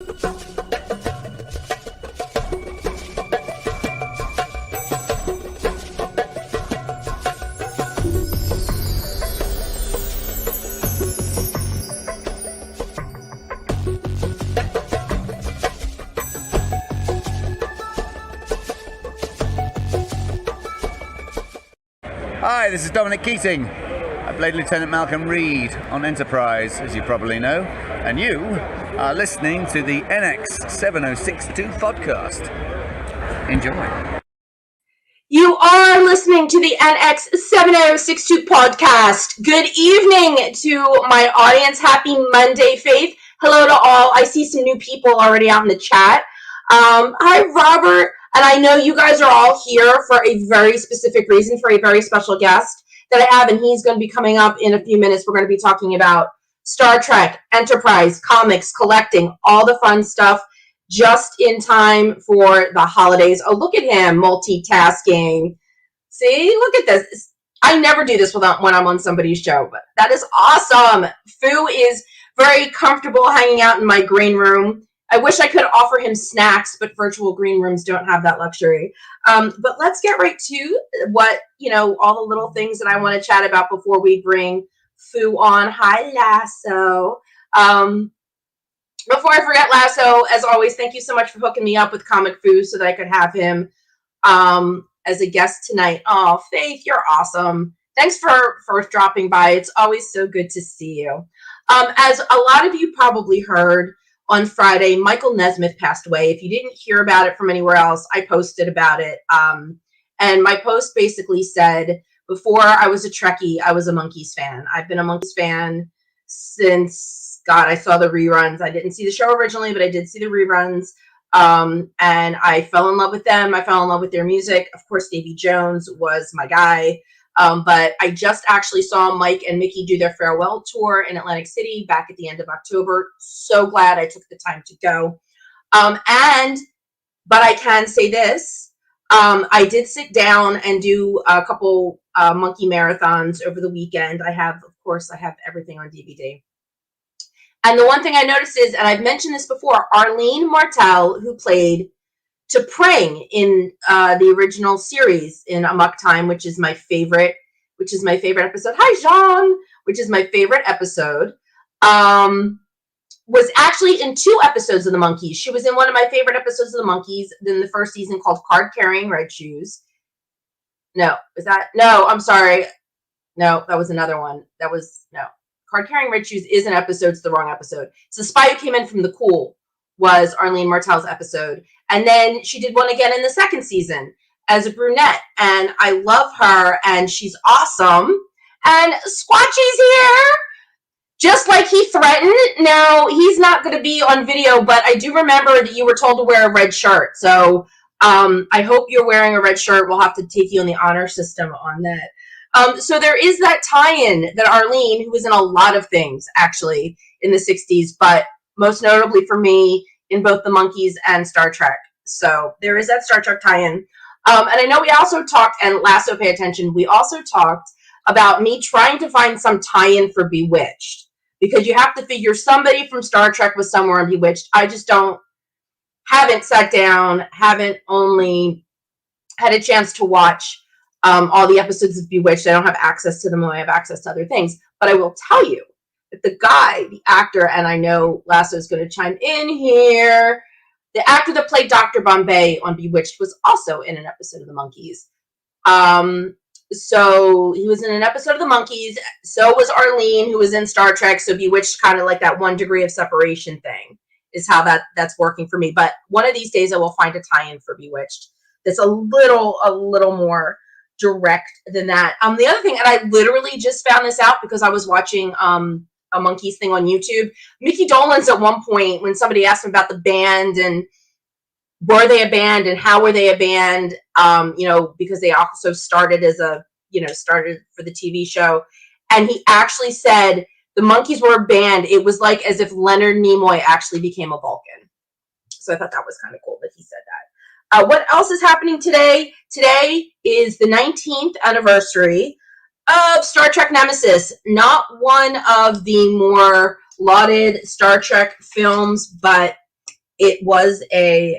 Hi, this is Dominic Keating. I played Lieutenant Malcolm Reed on Enterprise, as you probably know, and you are listening to the NX7062 podcast. Enjoy. You are listening to the NX7062 podcast. Good evening to my audience. Happy Monday, Faith. Hello to all. I see some new people already out in the chat. Hi, Robert. And I know you guys are all here for a very specific reason, for a very special guest that I have, and he's going to be coming up in a few minutes. We're going to be talking about Star Trek, Enterprise, comics, collecting, all the fun stuff, just in time for the holidays. Oh, look at him, multitasking. See, look at this. I never do this when I'm on somebody's show, but that is awesome. Foo is very comfortable hanging out in my green room. I wish I could offer him snacks, but virtual green rooms don't have that luxury. But let's get right to what, all the little things that I want to chat about before we bring Foo on. Hi, Lasso. Before I forget, Lasso, as always, thank you so much for hooking me up with Comic Foo so that I could have him as a guest tonight. Oh, Faith, you're awesome. Thanks for dropping by. It's always so good to see you. As a lot of you probably heard, on Friday, Michael Nesmith passed away. If you didn't hear about it from anywhere else, I posted about it. And my post basically said, before I was a Trekkie, I was a Monkees fan. I've been a Monkees fan since, I saw the reruns. I didn't see the show originally, but I did see the reruns. And I fell in love with them. I fell in love with their music. Of course, Davy Jones was my guy. But I just actually saw Mike and Mickey do their farewell tour in Atlantic City back at the end of October. So glad I took the time to go. But I can say this. I did sit down and do a couple monkey marathons over the weekend. I have everything on DVD. And the one thing I noticed is, and I've mentioned this before, Arlene Martell, who played T'Pring in the original series in Amok Time, which is my favorite episode. Hi, Jean, which is my favorite episode. Was actually in 2 episodes of the Monkees. She was in one of my favorite episodes of the Monkees in the first season called Card Carrying Red Shoes. No, I'm sorry. No, that was another one. Card Carrying Red Shoes is an episode. It's the wrong episode. So The Spy Who Came In From the Cool was Arlene Martell's episode. And then she did one again in the second season as a brunette. And I love her, and she's awesome. And Squatchy's here, just like he threatened. Now, he's not going to be on video, but I do remember that you were told to wear a red shirt. So I hope you're wearing a red shirt. We'll have to take you in the honor system on that. So there is that tie-in that Arlene, who was in a lot of things, actually, in the 60s, but most notably for me, in both the Monkees and Star Trek. So there is that Star Trek tie-in. And I know we also talked, and Lasso, pay attention, we also talked about me trying to find some tie-in for Bewitched. Because you have to figure somebody from Star Trek was somewhere in Bewitched. I just haven't sat down, haven't only had a chance to watch all the episodes of Bewitched. I don't have access to them when I have access to other things. But I will tell you that the actor, and I know Lasso is going to chime in here, the actor that played Dr. Bombay on Bewitched was also in an episode of the Monkees. So he was in an episode of the Monkees. So was Arlene, who was in Star Trek. So Bewitched, kind of like that 1 degree of separation thing, is how that's working for me. But one of these days I will find a tie-in for Bewitched that's a little more direct than that. The other thing, and I literally just found this out because I was watching a Monkees thing on YouTube. Mickey Dolenz at one point, when somebody asked him about the band and were they a band and how were they a band, because they also started started for the TV show. And he actually said the Monkees were a band. It was like as if Leonard Nimoy actually became a Vulcan. So I thought that was kind of cool that he said that. What else is happening today? Today is the 19th anniversary of Star Trek Nemesis. Not one of the more lauded Star Trek films, but it was a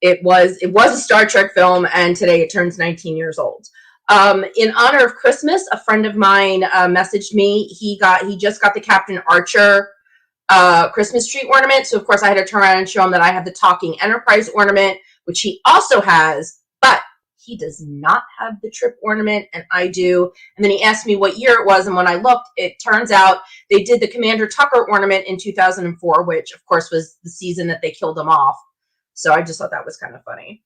a Star Trek film, and today it turns 19 years old. In honor of Christmas, a friend of mine messaged me. He just got the Captain Archer Christmas tree ornament. So of course I had to turn around and show him that I have the Talking Enterprise ornament, which he also has, but he does not have the Trip ornament, and I do. And then he asked me what year it was, and when I looked, it turns out they did the Commander Tucker ornament in 2004, which of course was the season that they killed him off. So I just thought that was kind of funny.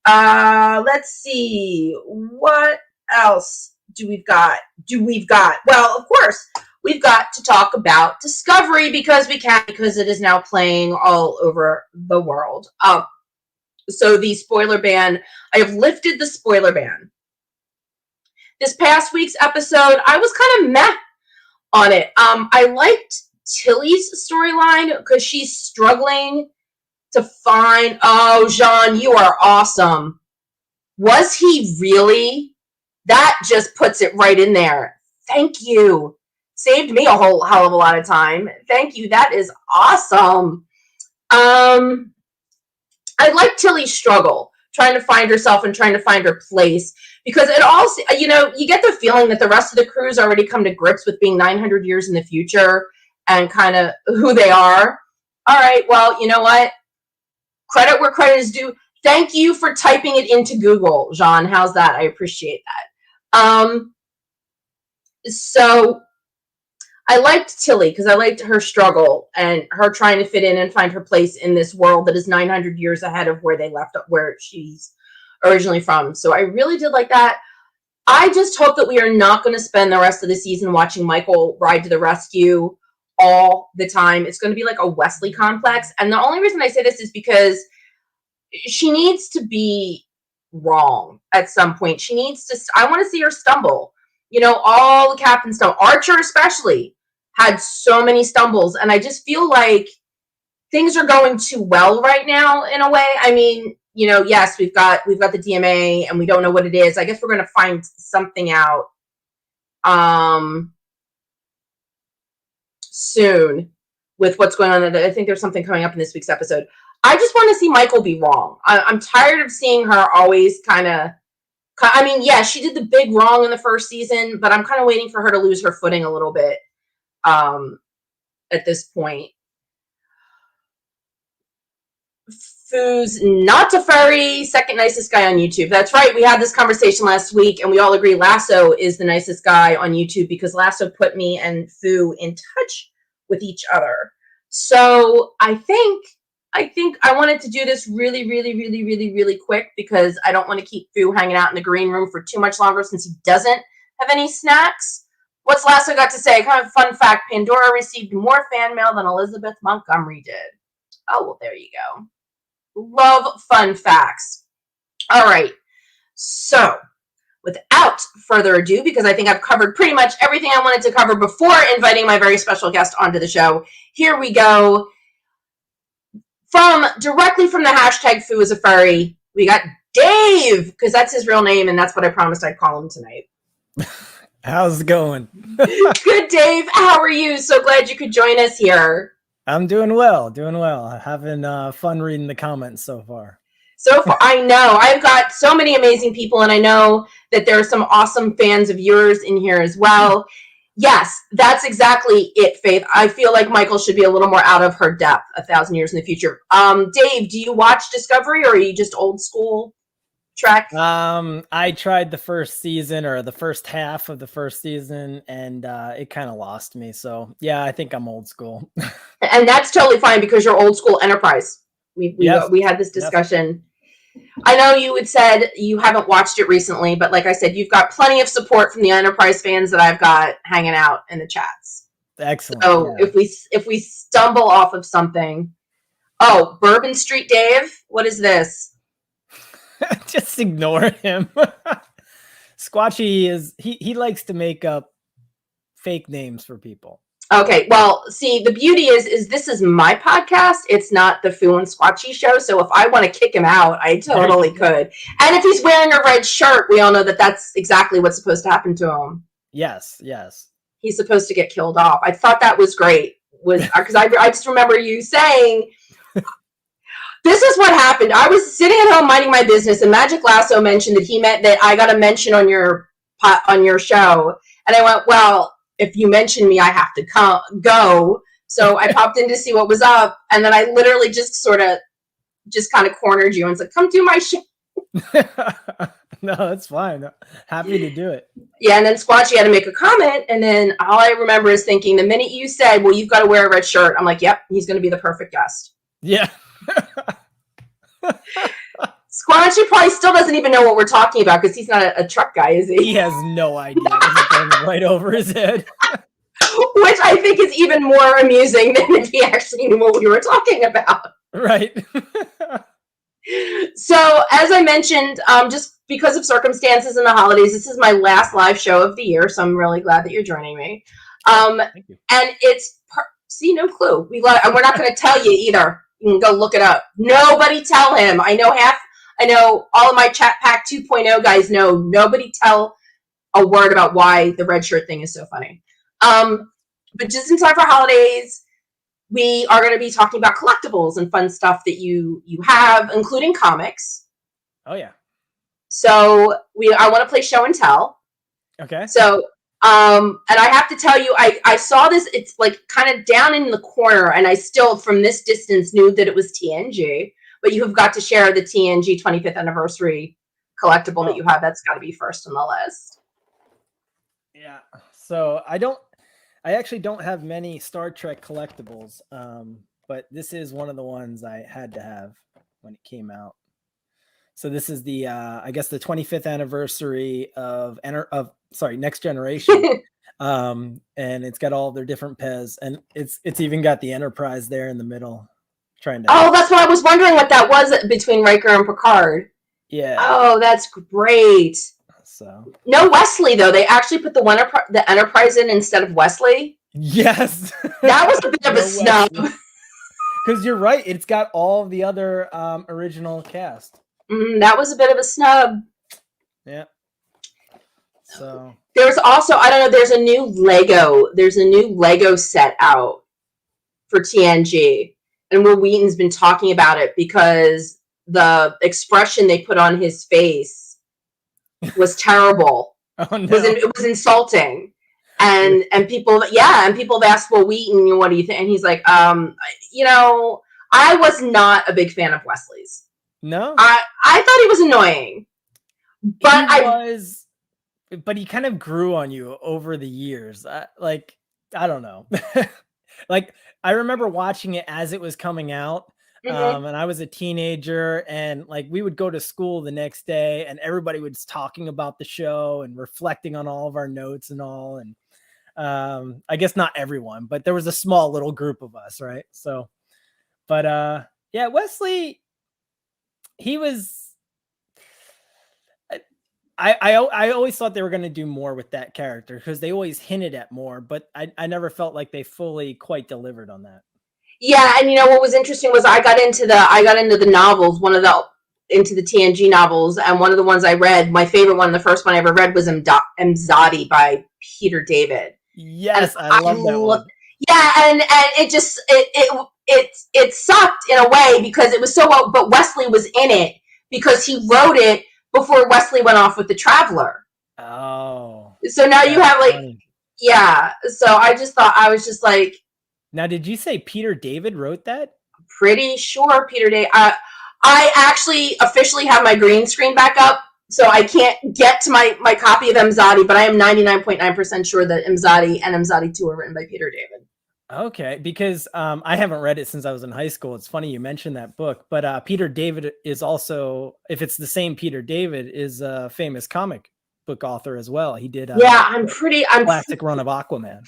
Let's see. What else we've got? Well, of course, we've got to talk about Discovery because it is now playing all over the world. So the spoiler ban, I have lifted the spoiler ban. This past week's episode, I was kind of meh on it. I liked Tilly's storyline because she's struggling to find, oh, Jean, you are awesome. Was he really? That just puts it right in there. Thank you. Saved me a whole hell of a lot of time. Thank you. That is awesome. I like Tilly's struggle, trying to find herself and trying to find her place, because it also, you get the feeling that the rest of the crew's already come to grips with being 900 years in the future and kind of who they are. All right, well, you know what? Credit where credit is due. Thank you for typing it into Google, Jean. How's that? I appreciate that. So I liked Tilly because I liked her struggle and her trying to fit in and find her place in this world that is 900 years ahead of where they left up, where she's originally from. So I really did like that. I just hope that we are not going to spend the rest of the season watching Michael ride to the rescue all the time. It's going to be like a Wesley complex. And the only reason I say this is because she needs to be wrong at some point. I want to see her stumble. All the captains stumble. Archer especially had so many stumbles, and I just feel like things are going too well right now in a way. I mean, yes, we've got the DMA and we don't know what it is. I guess we're going to find something out soon with what's going on. I think there's something coming up in this week's episode. I just want to see Michael be wrong. I'm tired of seeing her always kind of, yeah, she did the big wrong in the first season, but I'm kind of waiting for her to lose her footing a little bit at this point. Foo's not a furry, second nicest guy on YouTube. That's right. We had this conversation last week, and we all agree Lasso is the nicest guy on YouTube because Lasso put me and Foo in touch with each other. So I think I wanted to do this really, really, really, really, really quick because I don't want to keep Foo hanging out in the green room for too much longer since he doesn't have any snacks. What's Lasso got to say? Kind of fun fact, Pandora received more fan mail than Elizabeth Montgomery did. Oh, well, there you go. Love fun facts. All right. So, without further ado, because I think I've covered pretty much everything I wanted to cover before inviting my very special guest onto the show, here we go. Directly from the hashtag Foo is a furry, we got Dave, because that's his real name, and that's what I promised I'd call him tonight. How's it going? Good, Dave. How are you? So glad you could join us here. I'm doing well. Having fun reading the comments so far. So far, I know. I've got so many amazing people, and I know that there are some awesome fans of yours in here as well. Yes, that's exactly it, Faith. I feel like Michael should be a little more out of her depth 1,000 years in the future. Dave, do you watch Discovery, or are you just old school Trek? I tried the first season or the first half of the first season, and it kind of lost me. So yeah, I think I'm old school. And that's totally fine because you're old school Enterprise. We had this discussion. Yes. I know you had said you haven't watched it recently, but like I said, you've got plenty of support from the Enterprise fans that I've got hanging out in the chats. Excellent. So yeah. if we stumble off of something, Bourbon Street Dave, what is this? Just ignore him. Squatchy he likes to make up fake names for people. Okay, well, see, the beauty is this is my podcast. It's not the Foo and Squatchy show. So if I want to kick him out, I totally could. And if he's wearing a red shirt, we all know that that's exactly what's supposed to happen to him. Yes. He's supposed to get killed off. I thought that was great. was because I just remember you saying, this is what happened. I was sitting at home minding my business, and Magic Lasso mentioned that he meant that I got a mention on your show, and I went, well, if you mention me, I have to go. So I popped in to see what was up, and then I literally just kind of cornered you and said, come do my show. No, that's fine. Happy to do it. Yeah, and then Squatchy had to make a comment, and then all I remember is thinking, the minute you said, well, you've got to wear a red shirt, I'm like, yep, he's going to be the perfect guest. Yeah. Squatchy probably still doesn't even know what we're talking about because he's not a truck guy, is he? He has no idea. It's going right over his head. Which I think is even more amusing than if he actually knew what we were talking about. Right. So, as I mentioned, just because of circumstances and the holidays, this is my last live show of the year, so I'm really glad that you're joining me. Thank you. And it's see, no clue. We're not going to tell you either. You can go look it up. Nobody tell him. I know all of my Chat Pack 2.0 guys know. Nobody tell a word about why the red shirt thing is so funny. But just in time for holidays, we are going to be talking about collectibles and fun stuff that you have, including comics. Oh yeah. So I want to play show and tell. Okay. So and I have to tell you, I saw this. It's like kind of down in the corner, and I still from this distance knew that it was TNG. But you have got to share the TNG 25th anniversary collectible that you have. That's got to be first on the list. Yeah. So I actually don't have many Star Trek collectibles, but this is one of the ones I had to have when it came out. So this is the, I guess the 25th anniversary of Next Generation. And it's got all their different Pez, and it's even got the Enterprise there in the middle. Oh, that's what I was wondering what that was between Riker and Picard. Yeah. Oh, that's great. So no Wesley though. They actually put the Enterprise in instead of Wesley. Yes. That was a bit of a snub. Because you're right. It's got all of the other original cast. That was a bit of a snub. Yeah. So there's also, I don't know, there's a new Lego set out for TNG. And Will Wheaton's been talking about it because the expression they put on his face was terrible. Oh, no. It was insulting. And people have asked Will Wheaton, what do you think? And he's like, I was not a big fan of Wesley's. No? I thought he was annoying. But he kind of grew on you over the years. I don't know. Like, I remember watching it as it was coming out. And I was a teenager, and like we would go to school the next day and everybody was talking about the show and reflecting on all of our notes and all. And I guess not everyone, but there was a small little group of us. Right. So, but yeah, Wesley, he was, I always thought they were going to do more with that character because they always hinted at more, but I never felt like they fully quite delivered on that. Yeah, and what was interesting was I got into the novels, into the TNG novels, and one of the ones I read, my favorite one, the first one I ever read was Mzadi by Peter David. Yes, I love that one. Yeah, and it just it sucked in a way because it was so well, but Wesley was in it because he wrote it before Wesley went off with the Traveler. Oh. So now you have funny. Yeah. So I was just like. Now, did you say Peter David wrote that? Pretty sure Peter David. I actually officially have my green screen back up, so I can't get to my copy of Mzadi, but I am 99.9% sure that Mzadi and Mzadi 2 are written by Peter David. Okay, because I haven't read it since I was in high school. It's funny you mentioned that book, but Peter David is also, if it's the same Peter David, is a famous comic book author as well. He did I'm classic run of Aquaman.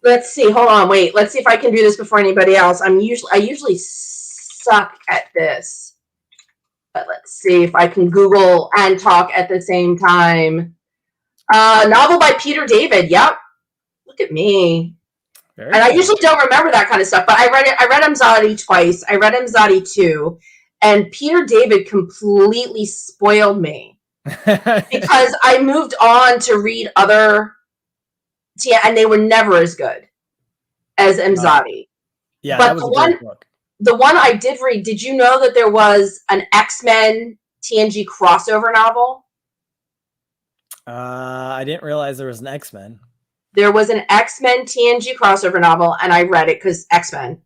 Let's see. Hold on. Wait. Let's see if I can do this before anybody else. I usually suck at this, but let's see if I can Google and talk at the same time. Novel by Peter David. Yep. Look at me. Very and cool. I usually don't remember that kind of stuff, but I read Mzadi twice. I read Mzadi 2, and Peter David completely spoiled me because I moved on to read other. Yeah, and they were never as good. as Imzadi. Yeah, But that was a great book. The one I did read, did you know that there was an X-Men TNG crossover novel? I didn't realize there was an X-Men. There was an X-Men TNG crossover novel, and I read it because X-Men.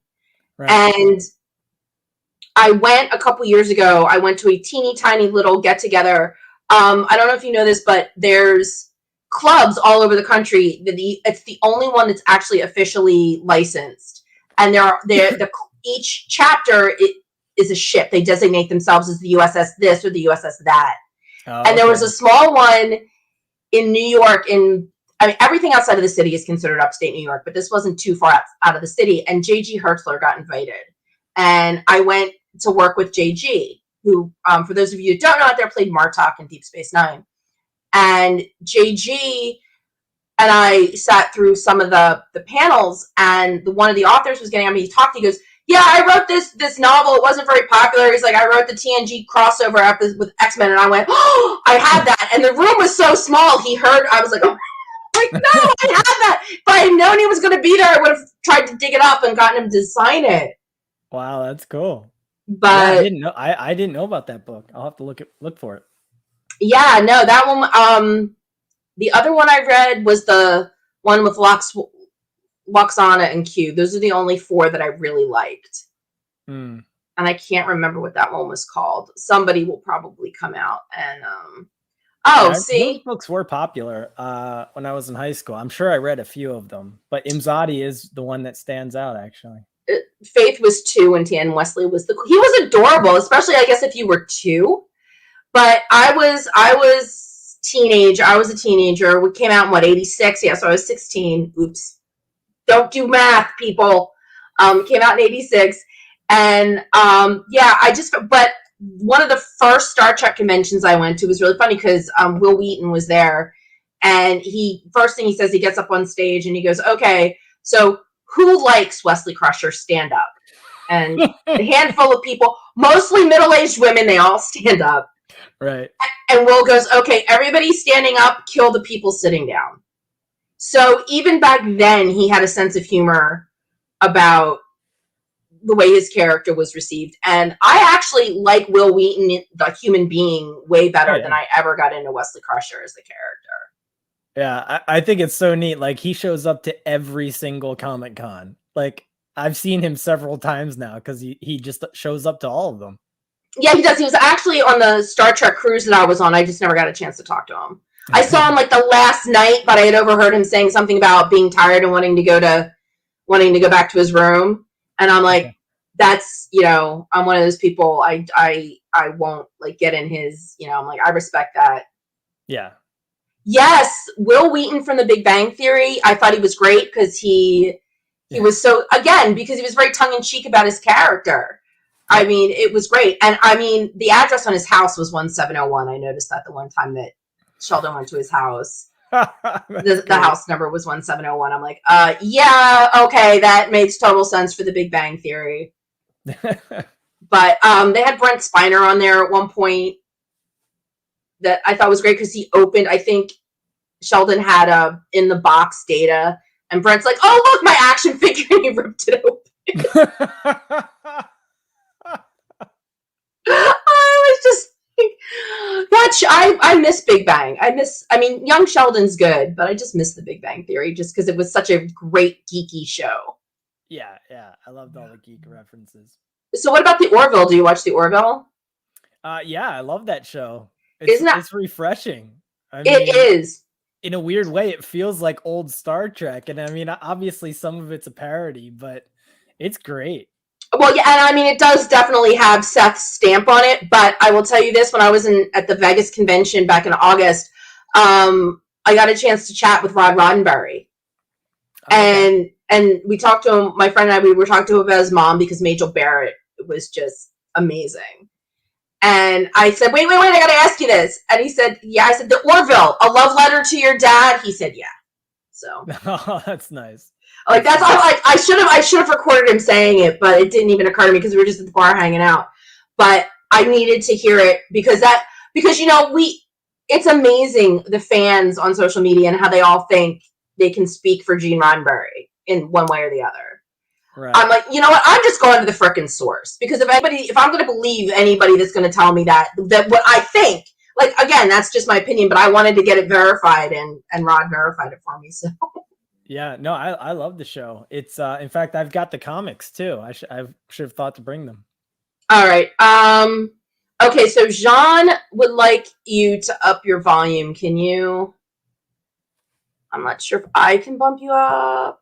Right. And I went a couple years ago, I went to a teeny tiny little get-together. I don't know if you know this, but there's clubs all over the country. It's the only one that's actually officially licensed. And each chapter is a ship. They designate themselves as the USS this or the USS that. Oh, and there was a small one in New York. Everything outside of the city is considered upstate New York, but this wasn't too far out of the city. And J.G. Hertzler got invited. And I went to work with J.G., who, for those of you who don't know out there, played Martok in Deep Space Nine. And J.G. and I sat through some of the panels, and one of the authors was getting on me. He talked. He goes, "Yeah, I wrote this novel. It wasn't very popular." He's like, "I wrote the TNG crossover episode with X-Men," and I went, "Oh, I had that." And the room was so small. He heard. I was like, "Oh, like no, I had that." If I had known he was going to be there, I would have tried to dig it up and gotten him to sign it. Wow, that's cool. But yeah, I didn't know about that book. I'll have to look for it. Yeah, no, that one. The other one I read was the one with Loxana and Q. Those are the only 4 that I really liked. And I can't remember what that one was called. Somebody will probably come out and see, those books were popular when I was in high school. I'm sure I read a few of them, but Imzadi is the one that stands out actually. Faith was 2 and Wesley was he was adorable, especially I guess if you were 2. But I was a teenager. We came out in 86? Yeah, so I was 16. Oops. Don't do math, people. Came out in 86. And but one of the first Star Trek conventions I went to was really funny because Will Wheaton was there. And first thing he says, he gets up on stage and he goes, "Okay, so who likes Wesley Crusher? Stand up." And a handful of people, mostly middle-aged women, they all stand up. Right. And Will goes, "Okay, everybody standing up, kill the people sitting down." So even back then, he had a sense of humor about the way his character was received. And I actually like Will Wheaton, the human being, way better than I ever got into Wesley Crusher as the character. Yeah, I think it's so neat. Like, he shows up to every single Comic-Con. Like, I've seen him several times now because he just shows up to all of them. Yeah, he does. He was actually on the Star Trek cruise that I was on. I just never got a chance to talk to him. I saw him like the last night, but I had overheard him saying something about being tired and wanting to go back to his room. And I'm like, that's, I'm one of those people. I won't like get in his, I'm like, I respect that. Yeah. Yes, Will Wheaton from The Big Bang Theory. I thought he was great because he was so, again, because he was very tongue in cheek about his character. I mean, it was great. And I mean, the address on his house was 1701. I noticed that the one time that Sheldon went to his house. the house number was 1701. I'm like, yeah, okay, that makes total sense for The Big Bang Theory. But they had Brent Spiner on there at one point that I thought was great because he opened, I think Sheldon had in the box Data, and Brent's like, "Oh, look, my action figure," and he ripped it open. I was just like, I miss Big Bang. I mean, young Sheldon's good, but I just miss The Big Bang Theory just because it was such a great geeky show. Yeah. I loved all the geek references. So what about the Orville? Do you watch the Orville? Yeah, I love that show. It's refreshing. I mean, it is. In a weird way, it feels like old Star Trek. And I mean, obviously some of it's a parody, but it's great. Well, yeah, and I mean, it does definitely have Seth's stamp on it, but I will tell you this, when I was at the Vegas convention back in August, I got a chance to chat with Rod Roddenberry. Okay. And we talked to him, my friend and I, we were talking to him about his mom because Majel Barrett was just amazing. And I said, wait, I got to ask you this. And he said, yeah. I said, the Orville, a love letter to your dad? He said, yeah. So. Oh, that's nice. Like, that's all. Like, I should have recorded him saying it, but it didn't even occur to me because we were just at the bar hanging out. But I needed to hear it because it's amazing, the fans on social media and how they all think they can speak for Gene Roddenberry. in one way or the other. Right. I'm like, you know what? I'm just going to the frickin' source, because if I'm going to believe anybody that's going to tell me that what I think, like, again, that's just my opinion, but I wanted to get it verified, and Rod verified it for me. So yeah, no, I love the show. It's in fact, I've got the comics too. I should have thought to bring them. all right. Okay, so Jean would like you to up your volume. Can you? I'm not sure if I can bump you up.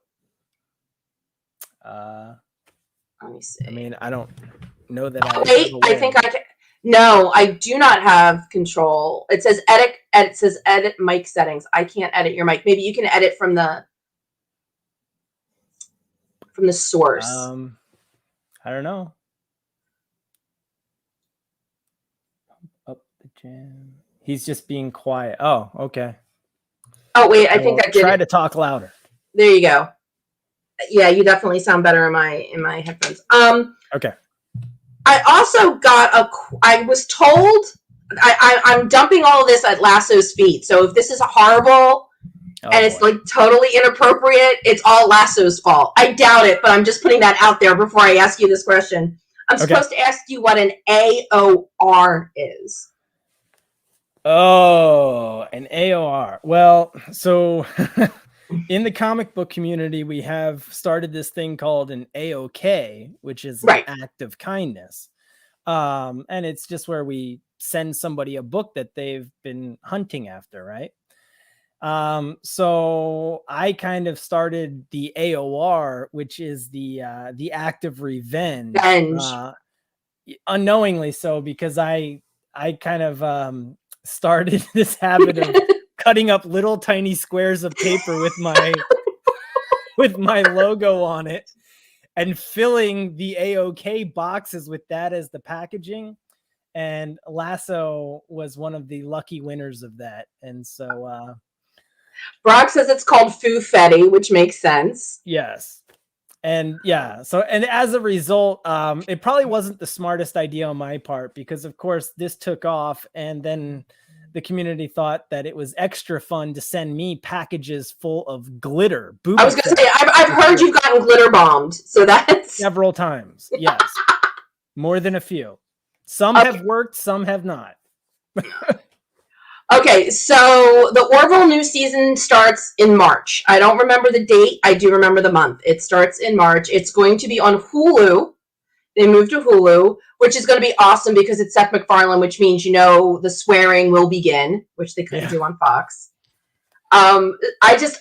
Let me see. I mean, I don't know that I. Wait, I think I can. No, I do not have control. It says edit. It says edit mic settings. I can't edit your mic. Maybe you can edit from the source. I don't know. Up the jam. He's just being quiet. Oh, okay. Oh wait, I think I did. Try to talk louder. There you go. Yeah, you definitely sound better in my headphones. Okay. I also got I was told I'm dumping all of this at Lasso's feet. So if this is horrible and it's like totally inappropriate, it's all Lasso's fault. I doubt it, but I'm just putting that out there before I ask you this question. I'm supposed to ask you what an AOR is. Oh, an AOR. Well, so in the comic book community, we have started this thing called an AOK, which is an act of kindness. And it's just where we send somebody a book that they've been hunting after, right? So I kind of started the AOR, which is the act of revenge. Unknowingly so, because I kind of started this habit of cutting up little tiny squares of paper with my logo on it and filling the AOK boxes with that as the packaging. And Lasso was one of the lucky winners of that. And so Brock says it's called Foo-Fetty, which makes sense. Yes. And yeah, so, and as a result, it probably wasn't the smartest idea on my part, because of course this took off, and then the community thought that it was extra fun to send me packages full of glitter. I was going to say, I've heard you've gotten glitter bombed, so that's several times. Yes. More than a few. Some have worked, some have not. Okay, so the Orville new season starts in March. I don't remember the date. I do remember the month. It starts in March. It's going to be on Hulu. They moved to Hulu, which is going to be awesome because it's Seth MacFarlane, which means, you know, the swearing will begin, which they couldn't do on Fox. It's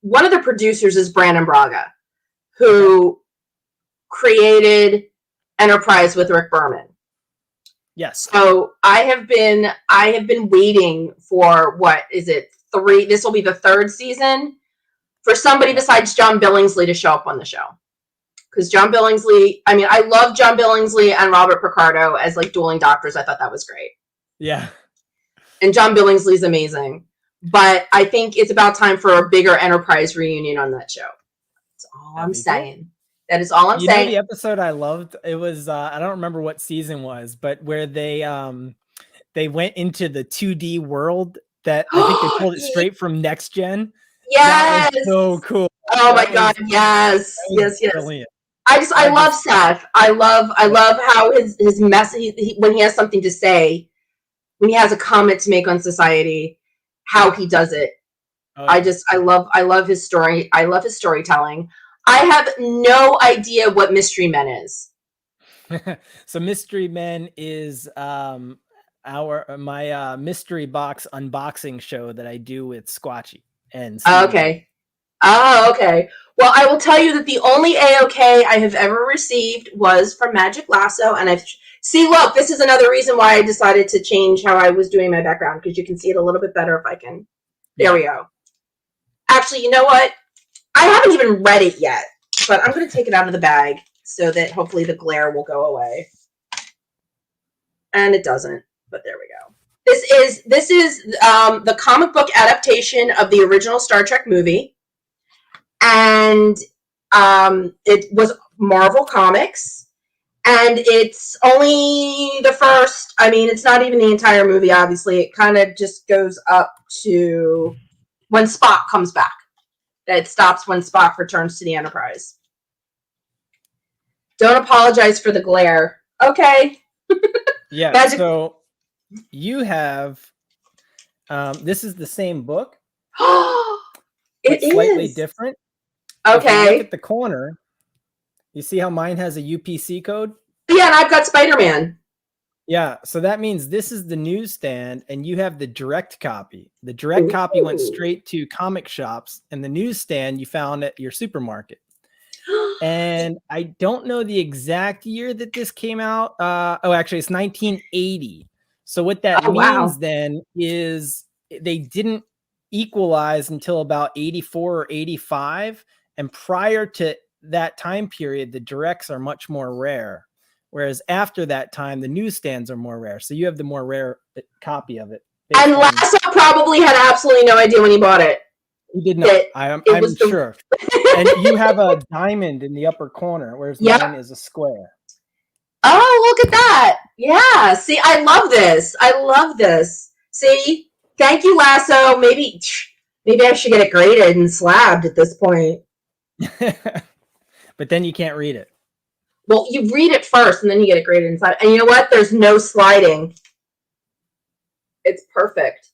one of the producers is Brandon Braga, who created Enterprise with Rick Berman. Yes. So I have been waiting for, what is it, 3? This will be the 3rd season for somebody besides John Billingsley to show up on the show. Because John Billingsley, I mean, I love John Billingsley and Robert Picardo as like dueling doctors. I thought that was great. Yeah. And John Billingsley's amazing. But I think it's about time for a bigger Enterprise reunion on that show. That's all I'm saying. That is all I'm saying. You know the episode I loved? It was I don't remember what season was, but where they went into the 2D world that I think they pulled it straight from Next Gen. Yes. That was so cool. Oh my God. Yes. Yes. Brilliant. I love Seth. I love how his message, when he has something to say, when he has a comment to make on society, how he does it. I love his story. I love his storytelling. I have no idea what Mystery Men is. So Mystery Men is my mystery box unboxing show that I do with Squatchy and okay. Well, I will tell you that the only AOK I have ever received was from Magic Lasso, and look, this is another reason why I decided to change how I was doing my background, because you can see it a little bit better if I can. There we go. Actually, you know what? I haven't even read it yet, but I'm going to take it out of the bag so that hopefully the glare will go away. And it doesn't, but there we go. This is the comic book adaptation of the original Star Trek movie. And it was Marvel Comics. And it's only the first, I mean, it's not even the entire movie, obviously. It kind of just goes up to when Spock comes back. It stops when Spock returns to the Enterprise. Don't apologize for the glare. Okay. Yeah. Magic. So you have this is the same book. It is slightly different. Okay. If you look at the corner, you see how mine has a UPC code? Yeah, and I've got Spider-Man. Yeah, so that means this is the newsstand and you have the direct copy. The direct copy went straight to comic shops, and the newsstand you found at your supermarket. And I don't know the exact year that this came out. Actually, it's 1980. So what that means then is they didn't equalize until about 84 or 85. And prior to that time period, the directs are much more rare. Whereas after that time, the newsstands are more rare. So you have the more rare copy of it. And Lasso probably had absolutely no idea when he bought it. He did not. I'm sure. And you have a diamond in the upper corner, whereas mine is a square. Oh, look at that. Yeah. See, I love this. I love this. See, thank you, Lasso. Maybe I should get it graded and slabbed at this point. But then you can't read it. Well, you read it first, and then you get it graded inside. And you know what? There's no sliding. It's perfect.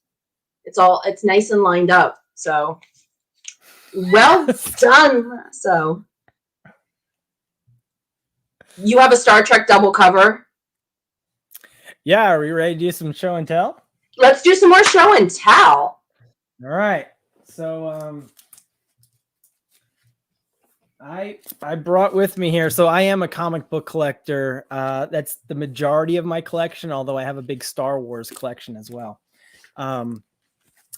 It's nice and lined up. So, well done. So, you have a Star Trek double cover. Yeah, are we ready to do some show and tell? Let's do some more show and tell. All right. So, I brought with me here. So I am a comic book collector. That's the majority of my collection, although I have a big Star Wars collection as well.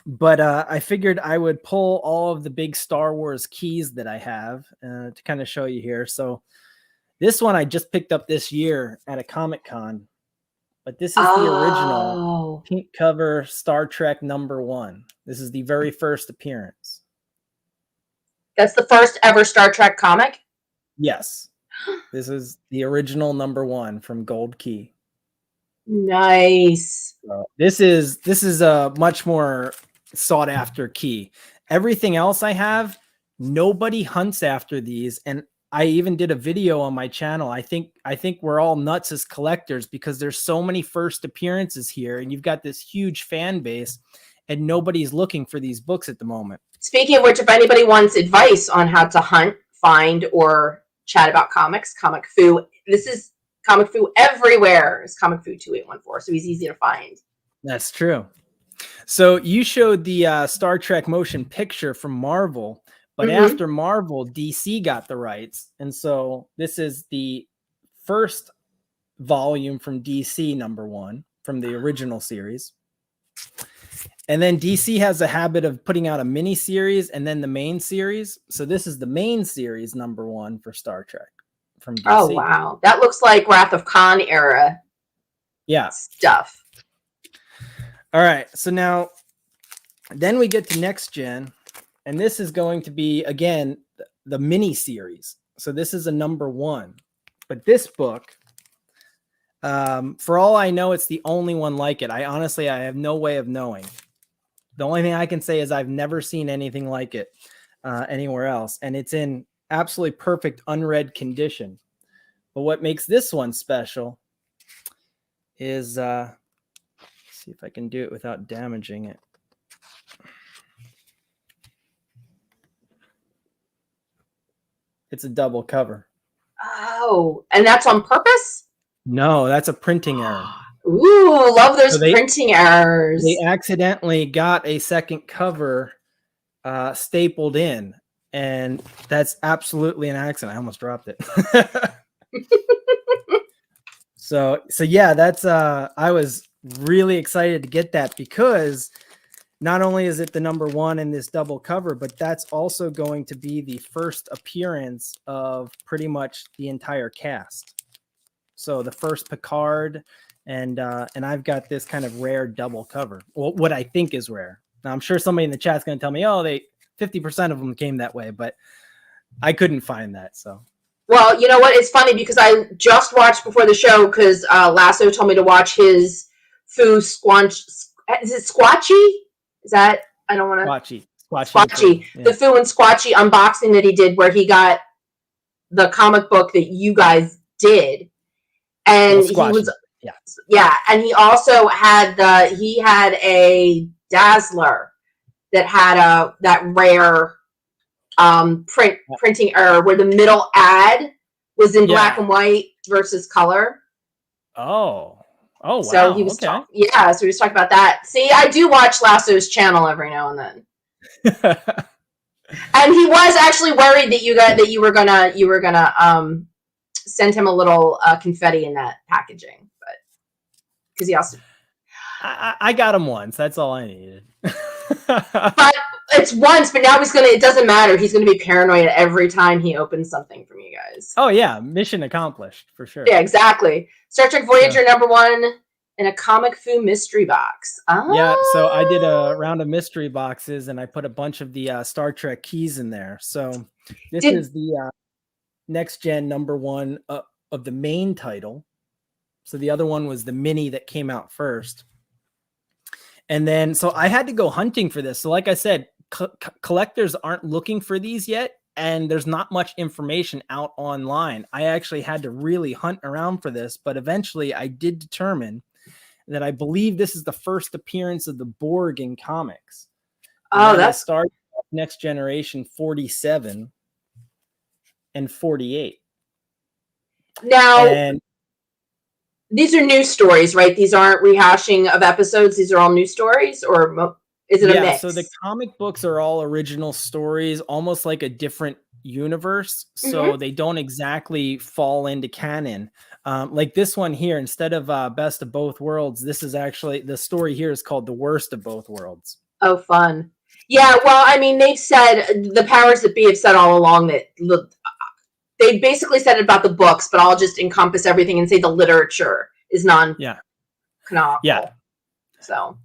But I figured I would pull all of the big Star Wars keys that I have to kind of show you here. So this one I just picked up this year at a Comic-Con, but this is the original pink cover Star Trek #1. This is the very first appearance. That's the first ever Star Trek comic? Yes. This is the original #1 from Gold Key. Nice. This is a much more sought after key. Everything else I have, nobody hunts after these, and I even did a video on my channel. I think we're all nuts as collectors because there's so many first appearances here, and you've got this huge fan base, and nobody's looking for these books at the moment. Speaking of which, if anybody wants advice on how to hunt, find, or chat about comics, Comic Foo. This is Comic Foo everywhere. It's Comic Foo 2814, so he's easy to find. That's true. So you showed the Star Trek motion picture from Marvel, but after Marvel, DC got the rights. And so this is the first volume from DC #1 from the original series. And then DC has a habit of putting out a mini series and then the main series. So this is the main series #1 for Star Trek from DC. Oh, wow. That looks like Wrath of Khan era stuff. All right. So now then we get to Next Gen, and this is going to be, again, the mini series. So this is a #1. But this book, for all I know, it's the only one like it. I have no way of knowing. The only thing I can say is I've never seen anything like it anywhere else. And it's in absolutely perfect unread condition. But what makes this one special is, see if I can do it without damaging it. It's a double cover. Oh, and that's on purpose? No, that's a printing error. Ooh, love those printing errors. They accidentally got a second cover stapled in, and that's absolutely an accident. I almost dropped it. So yeah, that's I was really excited to get that because not only is it the #1 in this double cover, but that's also going to be the first appearance of pretty much the entire cast. So the first Picard, and I've got this kind of rare double cover. Well, what I think is rare. Now I'm sure somebody in the chat's going to tell me, oh, 50% of them came that way, but I couldn't find that. So. Well, you know what? It's funny because I just watched before the show because Lasso told me to watch his Foo Squanch. Is it Squatchy? Is that, I don't want to. Squatchy. Yeah. The Foo and Squatchy unboxing that he did, where he got the comic book that you guys did, and he was and he also had a Dazzler that had that rare printing error where the middle ad was in black and white versus color. Oh wow. So he was so he was talking about that. See, I do watch Lasso's channel every now and then. And he was actually worried that you were gonna send him a little confetti in that packaging, but because he also I got him once. That's all I needed. But it's once, but now it doesn't matter. He's going to be paranoid every time he opens something from you guys. Oh, yeah. Mission accomplished, for sure. Yeah, exactly. Star Trek Voyager #1 in a Comic Foo mystery box. Yeah, so I did a round of mystery boxes, and I put a bunch of the Star Trek keys in there. So this is the next gen #1 of the main title. So the other one was the mini that came out first. And then, so I had to go hunting for this. So like I said, collectors aren't looking for these yet, and there's not much information out online. I actually had to really hunt around for this, but eventually I did determine that I believe this is the first appearance of the Borg in comics. Oh, that's Star Next Generation 47 and 48. Now, these are new stories, right? These aren't rehashing of episodes. These are all new stories, or is it a mix? So the comic books are all original stories, almost like a different universe. So they don't exactly fall into canon. Like this one here, instead of Best of Both Worlds, this is actually, the story here is called The Worst of Both Worlds. Oh, fun. Yeah, well, I mean, they've said, the powers that be have said all along that they basically said it about the books, but I'll just encompass everything and say the literature is non-canonical. Yeah. So.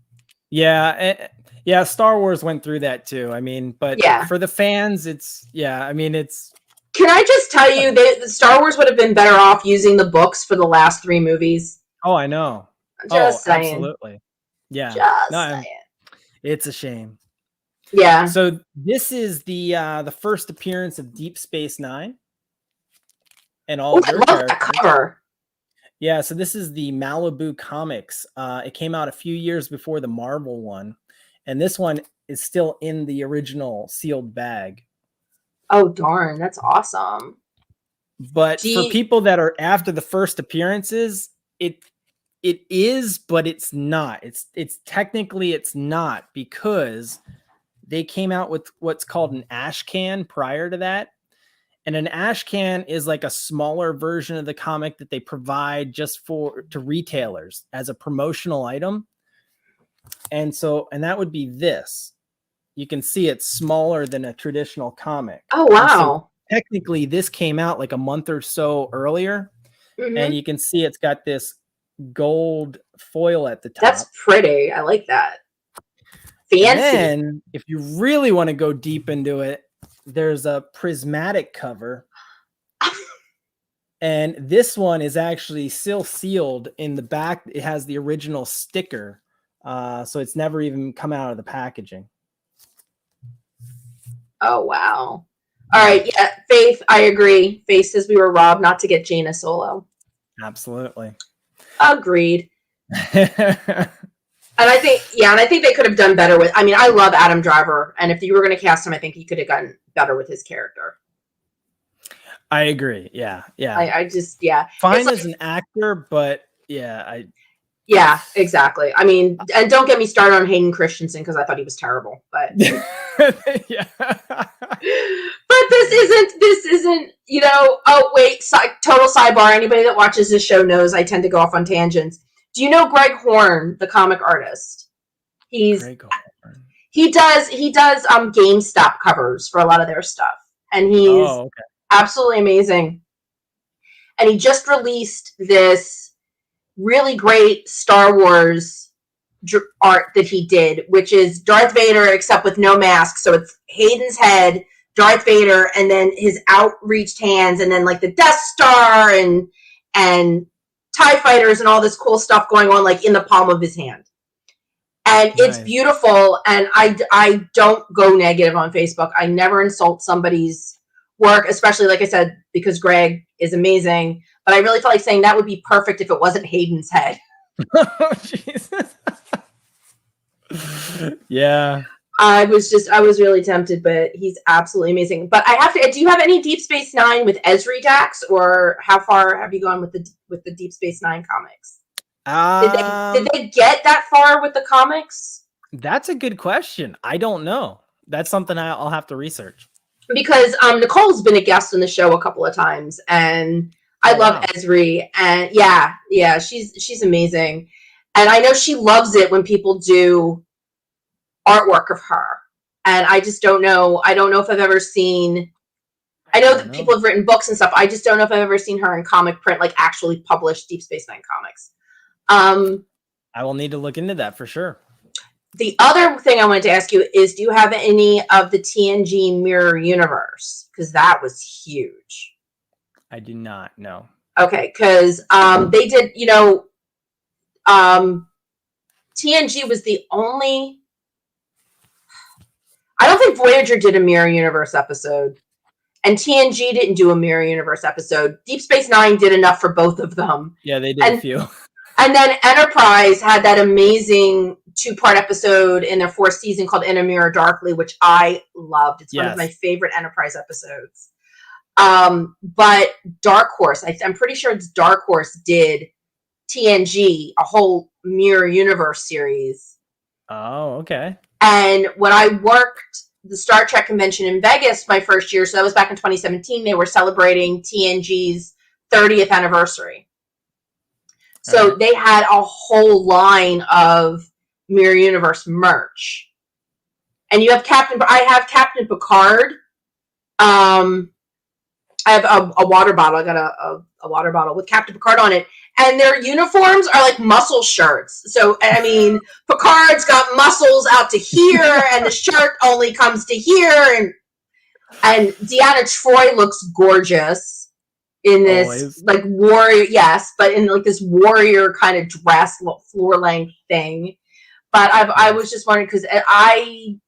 Yeah, Star Wars went through that too. I mean, but for the fans, it's. Can I just tell you that Star Wars would have been better off using the books for the last 3 movies? Oh, I know. Just saying. Absolutely. Yeah. Just saying. It's a shame. Yeah. So this is the first appearance of Deep Space Nine. And all I love that cover. Yeah, so this is the Malibu Comics. It came out a few years before the Marvel one, and this one is still in the original sealed bag. Oh darn, that's awesome. But for people that are after the first appearances, it is, but it's not. It's technically it's not, because they came out with what's called an ash can prior to that. And an ash can is like a smaller version of the comic that they provide just to retailers as a promotional item. And that would be this. You can see it's smaller than a traditional comic. Oh, wow. So technically, this came out like a month or so earlier. And you can see it's got this gold foil at the top. That's pretty. I like that. Fancy. And then, if you really want to go deep into it, there's a prismatic cover. And this one is actually still sealed in the back. It has the original sticker. So it's never even come out of the packaging. Oh, wow. All right. Yeah, Faith, I agree. Faith says we were robbed not to get Jaina Solo. Absolutely. Agreed. And I think they could have done better with. I mean, I love Adam Driver, and if you were going to cast him, I think he could have gotten better with his character. I agree. Yeah. I just fine as an actor, but yeah, exactly. I mean, and don't get me started on Hayden Christensen because I thought he was terrible, but yeah. But this isn't. Oh wait, total sidebar. Anybody that watches this show knows I tend to go off on tangents. Do you know Greg Horn, the comic artist? He does GameStop covers for a lot of their stuff, and he's absolutely amazing. And he just released this really great Star Wars art that he did, which is Darth Vader except with no mask. So it's Hayden's head, Darth Vader, and then his outreached hands, and then like the Death Star and TIE fighters and all this cool stuff going on like in the palm of his hand. And Nice. it's beautiful. And I don't go negative on Facebook. I never insult somebody's work, especially, like I said, because Greg is amazing. But I really felt like saying that would be perfect if it wasn't Hayden's head. Oh, Jesus. Yeah. I was really tempted, but he's absolutely amazing. But I have to. Do you have any Deep Space Nine with Esri Dax, or how far have you gone with the Deep Space Nine comics? Did they get that far with the comics? That's a good question. I don't know. That's something I'll have to research. Because Nicole's been a guest on the show a couple of times, and I love Esri, and yeah, she's amazing, and I know she loves it when people do artwork of her, and I just don't know. I don't know if I've ever seen. I know that people have written books and stuff. I just don't know if I've ever seen her in comic print, like actually published Deep Space Nine comics. I will need to look into that for sure. The other thing I wanted to ask you is, do you have any of the TNG Mirror Universe? Because that was huge. I do not know. Okay, because they did, TNG was the only. I don't think Voyager did a Mirror Universe episode, and TNG didn't do a Mirror Universe episode. Deep Space Nine did enough for both of them. Yeah, they did a few. And then Enterprise had that amazing 2-part episode in their 4th season called In a Mirror Darkly, which I loved. It's one of my favorite Enterprise episodes. But Dark Horse, I'm pretty sure it's Dark Horse did TNG, a whole Mirror Universe series. Oh, okay. And when I worked the Star Trek convention in Vegas my first year, so that was back in 2017, they were celebrating TNG's 30th anniversary. So they had a whole line of Mirror Universe merch. And you have I have Captain Picard. I have a water bottle. I got a water bottle with Captain Picard on it. And their uniforms are like muscle shirts. So, I mean, Picard's got muscles out to here, and the shirt only comes to here. And Deanna Troi looks gorgeous in this like warrior, but in like this warrior kind of dress, floor length thing. But I was just wondering, because I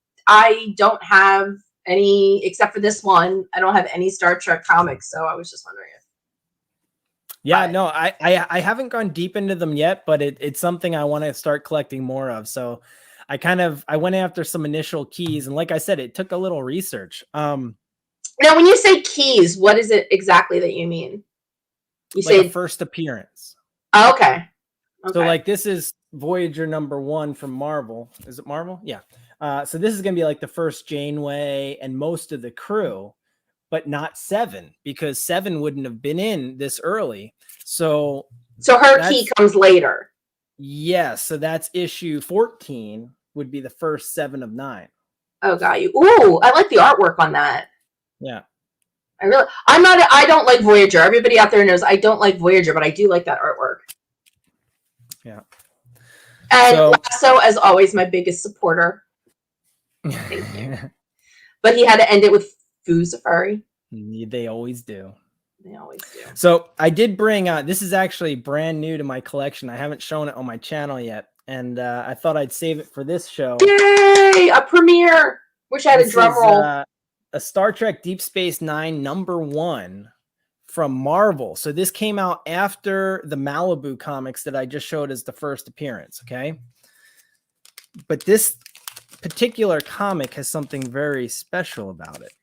don't have any, except for this one, I don't have any Star Trek comics, so I was just wondering if. Yeah, no, I haven't gone deep into them yet, but it's something I want to start collecting more of. So I went after some initial keys, and like I said, it took a little research. Now, when you say keys, what is it exactly that you mean? You like say a first appearance. Oh, okay. So like this is Voyager #1 from Marvel. Is it Marvel? Yeah. So this is going to be like the first Janeway and most of the crew, but not Seven, because Seven wouldn't have been in this early. So her key comes later. Yes. So that's issue 14 would be the first 7 of 9. Oh, got you. Ooh, I like the artwork on that. Yeah. I don't like Voyager. Everybody out there knows I don't like Voyager, but I do like that artwork. Yeah. And Lasso, as always, my biggest supporter. Thank you. But he had to end it with Foo's a furry. They always do. They always do. So I did bring this is actually brand new to my collection. I haven't shown it on my channel yet, and I thought I'd save it for this show. Yay! A premiere. Wish I had a drum roll. A Star Trek Deep Space Nine #1 from Marvel. So this came out after the Malibu comics that I just showed as the first appearance. Okay. But this particular comic has something very special about it.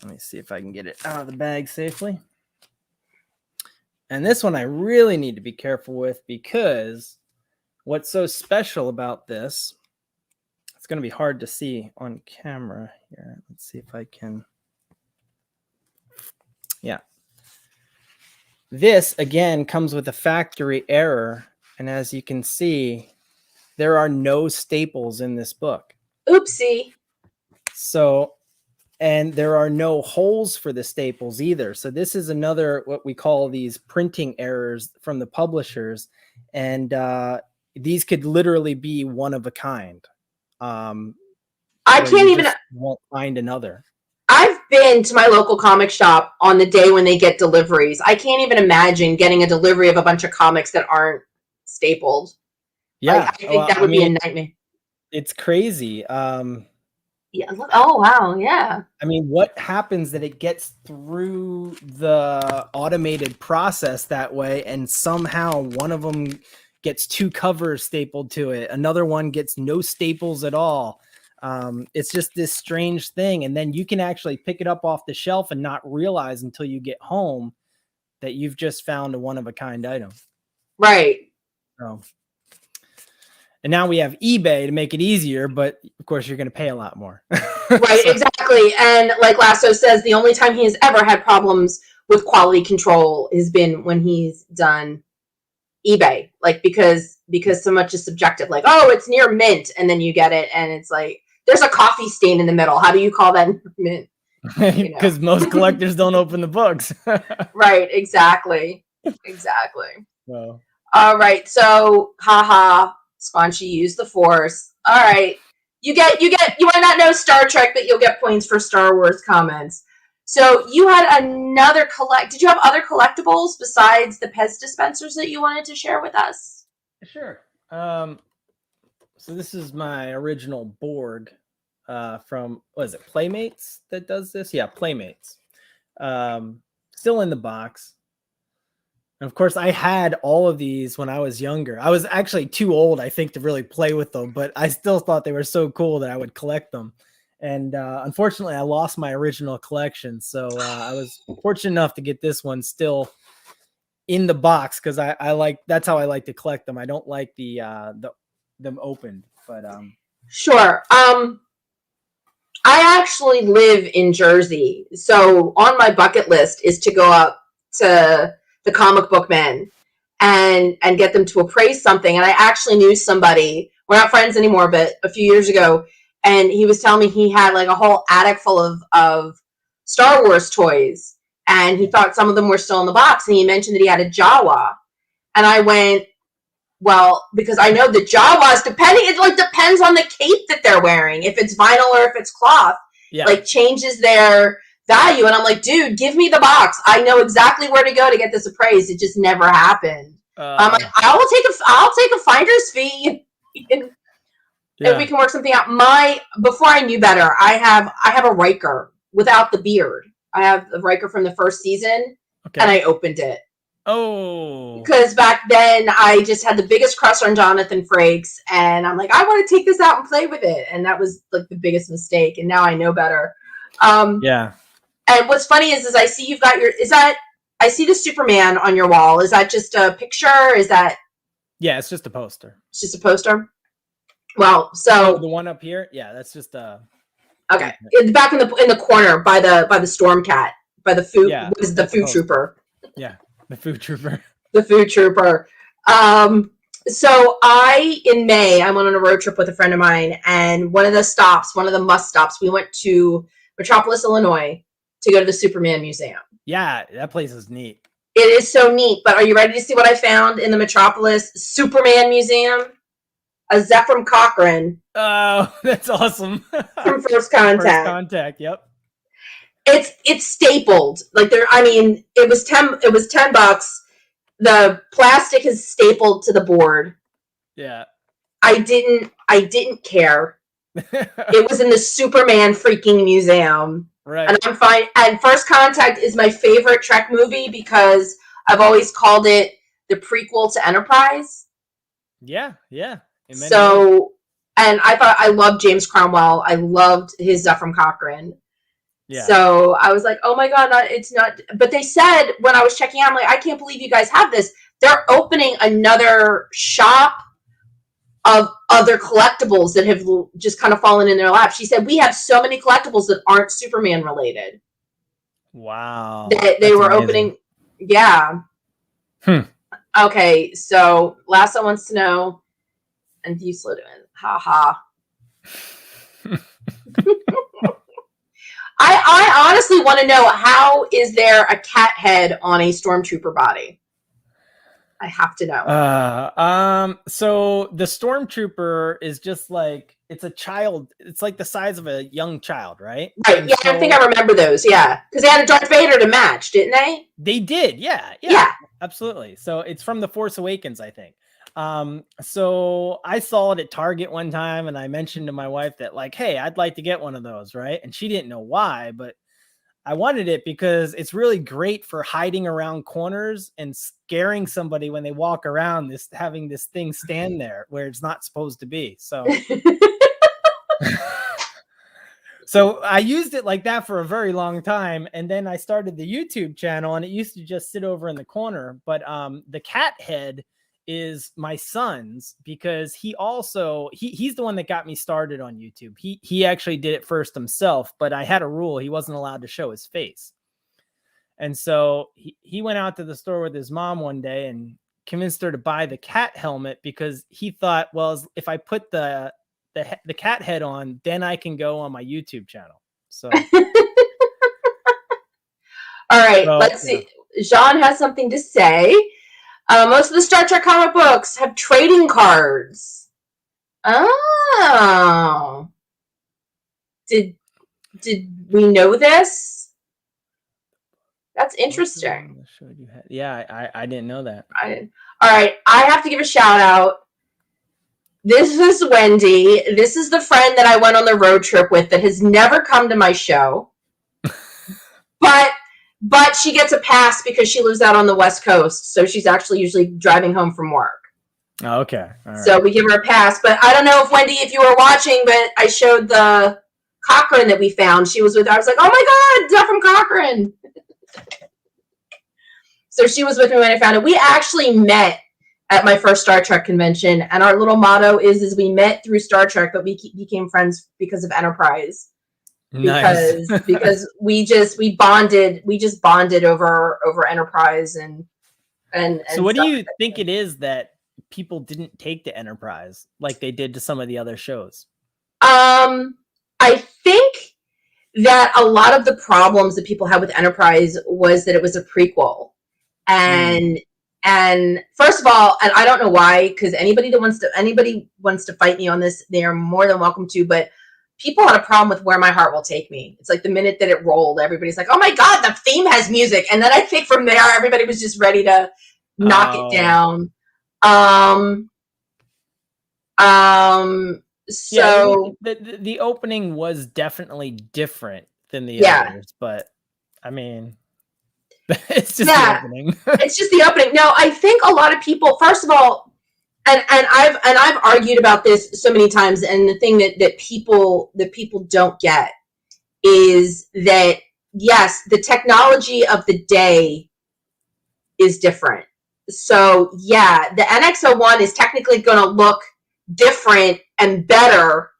Let me see if I can get it out of the bag safely. And this one I really need to be careful with, because what's so special about this, it's going to be hard to see on camera here. Let's see if I can. Yeah. This, again, comes with a factory error. And as you can see, there are no staples in this book. Oopsie. So, and there are no holes for the staples either. So this is another, what we call these printing errors from the publishers. And these could literally be one of a kind. I can't even won't find another. I've been to my local comic shop on the day when they get deliveries. I can't even imagine getting a delivery of a bunch of comics that aren't stapled. Yeah, I think that would be a nightmare. It's crazy. Yeah. Oh wow. Yeah. I mean, what happens that it gets through the automated process that way, and somehow one of them gets 2 covers stapled to it, another one gets no staples at all. It's just this strange thing, and then you can actually pick it up off the shelf and not realize until you get home that you've just found a one-of-a-kind item. Right. So, and now we have eBay to make it easier, but of course you're going to pay a lot more. Right, exactly. And like Lasso says, the only time he has ever had problems with quality control has been when he's done eBay, like because so much is subjective. Like, oh, it's near mint, and then you get it, and it's like there's a coffee stain in the middle. How do you call that mint? Because most collectors don't open the books. Right, exactly. Well, All right, so haha, Squanchy used the Force. All right. You might not know Star Trek, but you'll get points for Star Wars comments. So you had another did you have other collectibles besides the Pez dispensers that you wanted to share with us? Sure. So this is my original Borg from, what is it, Playmates that does this? Yeah, Playmates. Still in the box. And of course, I had all of these when I was younger. I was actually too old, I think, to really play with them, but I still thought they were so cool that I would collect them. And unfortunately, I lost my original collection. So I was fortunate enough to get this one still in the box because that's how I like to collect them. I don't like them opened, but sure. I actually live in Jersey, so on my bucket list is to go up to the comic book men and get them to appraise something. And I actually knew somebody, we're not friends anymore, but a few years ago, and he was telling me he had like a whole attic full of Star Wars toys, and he thought some of them were still in the box, and he mentioned that he had a Jawa. And I went, well, because I know the Jawas, it depends on the cape that they're wearing, if it's vinyl or if it's cloth, like changes their value. And I'm like, dude, give me the box. I know exactly where to go to get this appraised. It just never happened. I'm like, I'll take a finder's fee. If we can work something out. Before I knew better, I have a Riker without the beard. I have the Riker from the first season, and I opened it. Oh. Because back then, I just had the biggest crush on Jonathan Frakes, and I'm like, I want to take this out and play with it. And that was like the biggest mistake, and now I know better. Yeah. And what's funny is I see you've got I see the Superman on your wall. Is that just a picture? Is that? Yeah, it's just a poster. It's just a poster? Well, so. The one up here? Yeah, that's just okay. Back in the corner by the Storm Cat, by the food. Yeah, what is the food trooper? Yeah, the food trooper. The food trooper. So in May, I went on a road trip with a friend of mine, and one of the must stops, we went to Metropolis, Illinois, to go to the Superman Museum. Yeah, that place is neat. It is so neat, but are you ready to see what I found in the Metropolis Superman Museum? A Zephram Cochrane. Oh, that's awesome. From First Contact. First Contact, yep. It's stapled. Like it was $10. The plastic is stapled to the board. Yeah. I didn't care. It was in the Superman freaking museum. Right. And I'm fine. And First Contact is my favorite Trek movie because I've always called it the prequel to Enterprise. Yeah. So, and I loved James Cromwell. I loved his Zephram Cochrane. Yeah. So I was like, oh my God, it's not. But they said when I was checking out, I'm like, I can't believe you guys have this. They're opening another shop of other collectibles that have just kind of fallen in their lap. She said, we have so many collectibles that aren't Superman related. Wow. They were amazing. Opening. Yeah. Okay. So Lasso wants to know, and you slid in. Ha ha. I honestly want to know, how is there a cat head on a stormtrooper body? I have to know. So the stormtrooper is just like, it's a child. It's like the size of a young child, right? Right. And yeah, I think I remember those. Yeah, because they had a Darth Vader to match, didn't they? They did. Yeah. Absolutely. So it's from The Force Awakens, I think. So I saw it at Target one time and I mentioned to my wife that like, hey, I'd like to get one of those, right? And she didn't know why, but I wanted it because it's really great for hiding around corners and scaring somebody when they walk around, having this thing stand there where it's not supposed to be. So So I used it like that for a very long time. And then I started the YouTube channel and it used to just sit over in the corner. But the cat head is my son's because he's the one that got me started on YouTube. He actually did it first himself, but I had a rule. He wasn't allowed to show his face. And so he went out to the store with his mom one day and convinced her to buy the cat helmet because he thought, well, if I put the cat head on, then I can go on my YouTube channel. So all right, let's see. Jean has something to say. Most of the Star Trek comic books have trading cards. Oh, did we know this? That's interesting. Yeah, I didn't know that. All right, I have to give a shout out. This is Wendy. This is the friend that I went on the road trip with that has never come to my show. But she gets a pass because she lives out on the West Coast. So she's actually usually driving home from work. Oh, okay. All right. So we give her a pass. But I don't know if Wendy, if you were watching, but I showed the Cochrane that we found. She was with, I was like, oh my God, Duff from Cochrane. So she was with me when I found it. We actually met at my first Star Trek convention, and our little motto is we met through Star Trek, but we became friends because of Enterprise. Nice. because we just bonded over Enterprise and so what do you think it is that people didn't take to Enterprise like they did to some of the other shows? I think that a lot of the problems that people had with Enterprise was that it was a prequel. And first of all, and I don't know why, because anybody wants to fight me on this, they are more than welcome to, but people had a problem with Where My Heart Will Take Me. It's like the minute that it rolled, everybody's like, oh my God, the theme has music. And then I think from there, everybody was just ready to knock it down. So yeah, the opening was definitely different than the others, but I mean, it's just the opening. It's just the opening. No, I think a lot of people, first of all, and I've argued about this so many times, and the thing that people don't get is that yes, the technology of the day is different. So yeah, the NX-01 is technically going to look different and better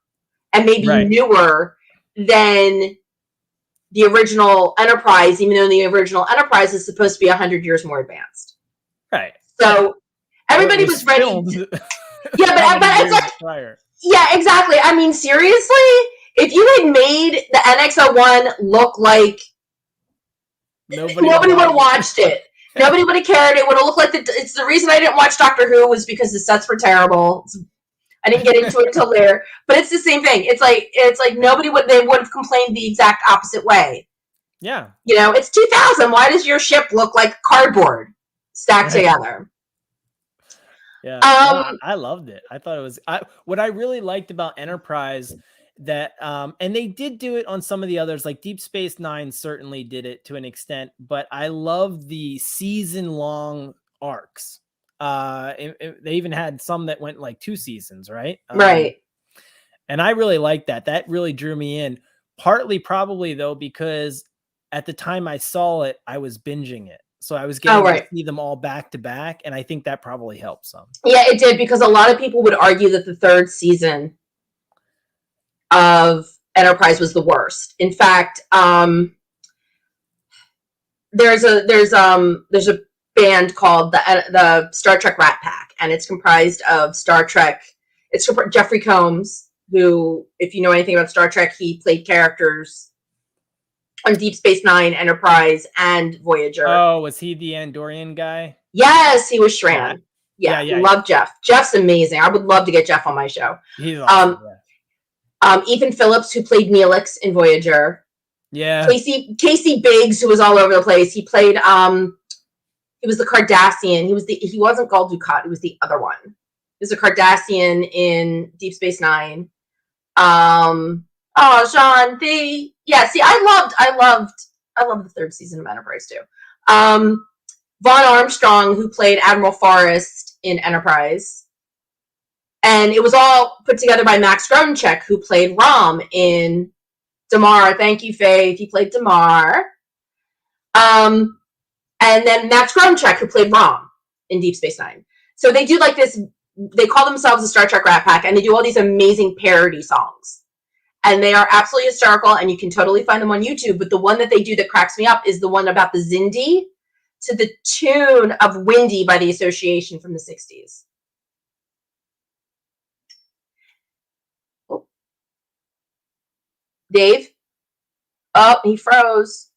and maybe newer than the original Enterprise, even though the original Enterprise is supposed to be 100 years more advanced. Right. So everybody was ready. But it's like, yeah, exactly. I mean, seriously, if you had made the NX-01 look like nobody would have watched it. Nobody would have cared. It would have looked like it's the reason I didn't watch Doctor Who was because the sets were terrible. I didn't get into it until later, but it's the same thing. It's like they would have complained the exact opposite way. Yeah. You know, it's 2000. Why does your ship look like cardboard stacked together? Yeah. I loved it. I thought it was, what I really liked about Enterprise that, and they did do it on some of the others, like Deep Space Nine certainly did it to an extent, but I love the season-long arcs. They even had some that went like 2 seasons, right? Right. And I really liked that. That really drew me in. Partly probably though, because at the time I saw it, I was binging it. So I was getting to see them all back to back. And I think that probably helped some. Yeah, it did, because a lot of people would argue that the 3rd season of Enterprise was the worst. In fact, there's a band called the Star Trek Rat Pack, and it's comprised of Star Trek. It's Jeffrey Combs, who, if you know anything about Star Trek, he played characters on Deep Space Nine, Enterprise, and Voyager. Oh, was he the Andorian guy? Yes, he was Shran. Yeah. Love Jeff. Jeff's amazing. I would love to get Jeff on my show. He's awesome. Ethan Phillips, who played Neelix in Voyager. Yeah. Casey Biggs, who was all over the place. He played he was the Cardassian. He wasn't Gul Dukat. He was the other one. is a Cardassian in Deep Space Nine. Sean, I loved the third season of Enterprise too. Vaughn Armstrong, who played Admiral Forrest in Enterprise. And it was all put together by Max Gruncheck, who played Rom in Damar. Thank you, Faith. He played Damar. And then Max Gruncheck, who played Rom in Deep Space Nine. So they do like this, they call themselves a Star Trek Rat Pack, and they do all these amazing parody songs. And they are absolutely hysterical, and you can totally find them on YouTube. But the one that they do that cracks me up is the one about the Xindi to the tune of Windy by the Association from the 60s. Oh. Dave? Oh, he froze.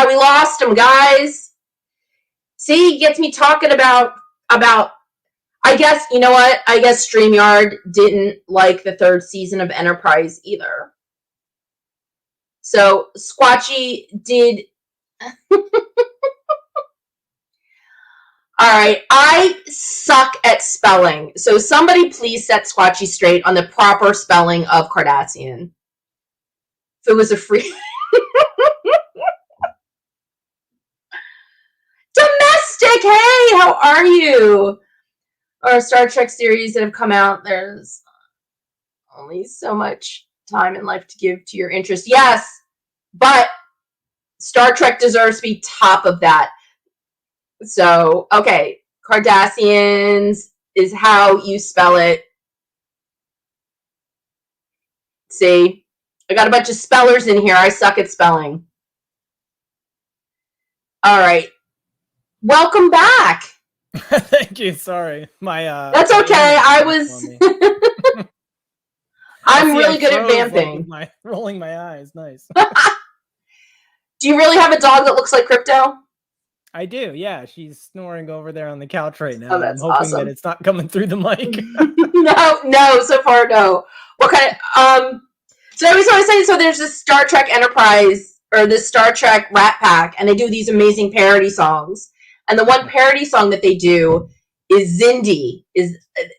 We lost him, guys. See, he gets me talking about I guess, you know what? I guess StreamYard didn't like the third season of Enterprise either. So, Squatchy did... Alright, I suck at spelling. So somebody please set Squatchy straight on the proper spelling of Cardassian. If it was a free... Domestic, hey, how are you? Or Star Trek series that have come out, there's only so much time in life to give to your interest. Yes, but Star Trek deserves to be top of that. So, okay, Cardassians is how you spell it. See, I got a bunch of spellers in here. I suck at spelling. All right. Welcome back. Thank you. Sorry. That's okay. I'm really good at vamping. Rolling my eyes. Nice. Do you really have a dog that looks like Crypto? I do, yeah. She's snoring over there on the couch right now. Oh, that's I'm hoping awesome. that it's not coming through the mic. No, so far no. What kind of so I was saying, so there's this Star Trek Enterprise or this Star Trek Rat Pack, and they do these amazing parody songs. And the one parody song that they do is Xindi,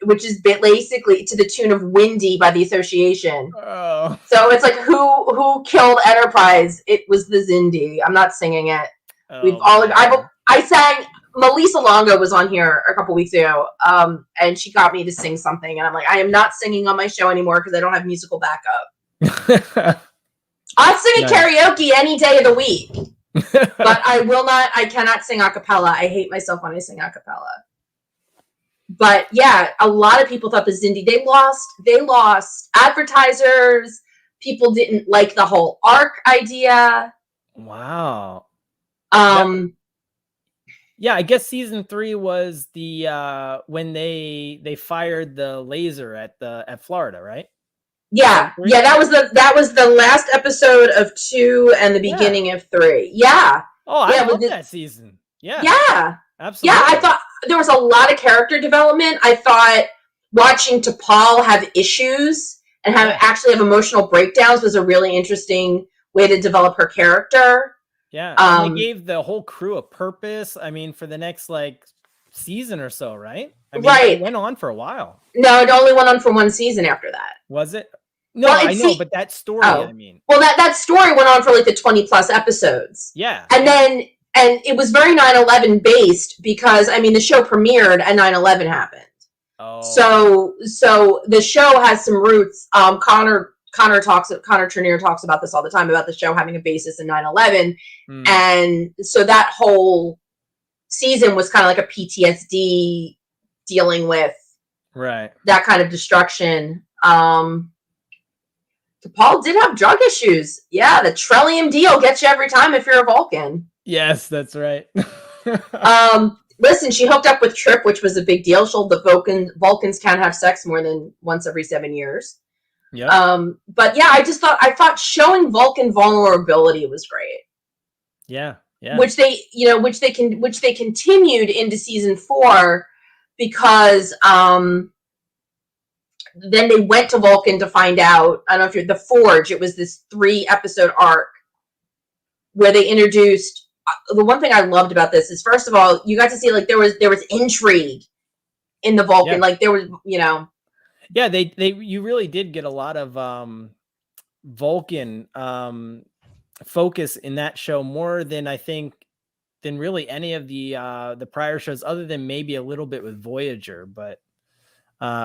which is basically to the tune of Windy by the Association. Oh. So it's like who killed Enterprise? It was the Xindi. I'm not singing it. I sang. Melissa Longo was on here a couple weeks ago, and she got me to sing something, and I'm like, I am not singing on my show anymore because I don't have musical backup. I'll sing at karaoke any day of the week. But I cannot sing a cappella. I hate myself when I sing a cappella. But yeah, a lot of people thought the Xindi, they lost advertisers. People didn't like the whole arc idea. Wow. Yeah, I guess season 3 was the when they fired the laser at Florida, right? Yeah, that was the last episode of 2 and the beginning of 3. Yeah. Oh, I love that season. Yeah. Yeah. Absolutely. Yeah, I thought there was a lot of character development. I thought watching T'Pol have issues and actually have emotional breakdowns was a really interesting way to develop her character. Yeah. And they gave the whole crew a purpose. I mean, for the next season or so, right? I mean, it went on for a while. No, it only went on for one season after that. Was it? No, I know, but that story, I mean. Well, that story went on for the 20 plus episodes. Yeah. And it was very 9/11 based because, I mean, the show premiered and 9/11 happened. Oh. So the show has some roots. Connor Trenier talks about this all the time, about the show having a basis in 9/11. And so that whole season was kind of like a PTSD dealing with that kind of destruction. T'Pol did have drug issues. Yeah, the Trellium deal gets you every time if you're a Vulcan. Yes, that's right. Listen, she hooked up with Trip, which was a big deal. The Vulcans can't have sex more than once every 7 years. Yeah. But yeah, I thought showing Vulcan vulnerability was great. Yeah. Yeah. Which they continued into season 4 because then they went to Vulcan to find out. I don't know if you're the Forge. It was this 3-episode arc where they introduced the one thing I loved about this is, first of all, you got to see, like, there was intrigue in the Vulcan. Yeah. Like, there was, you know. Yeah, you really did get a lot of Vulcan focus in that show, more than I think than really any of the prior shows, other than maybe a little bit with Voyager, but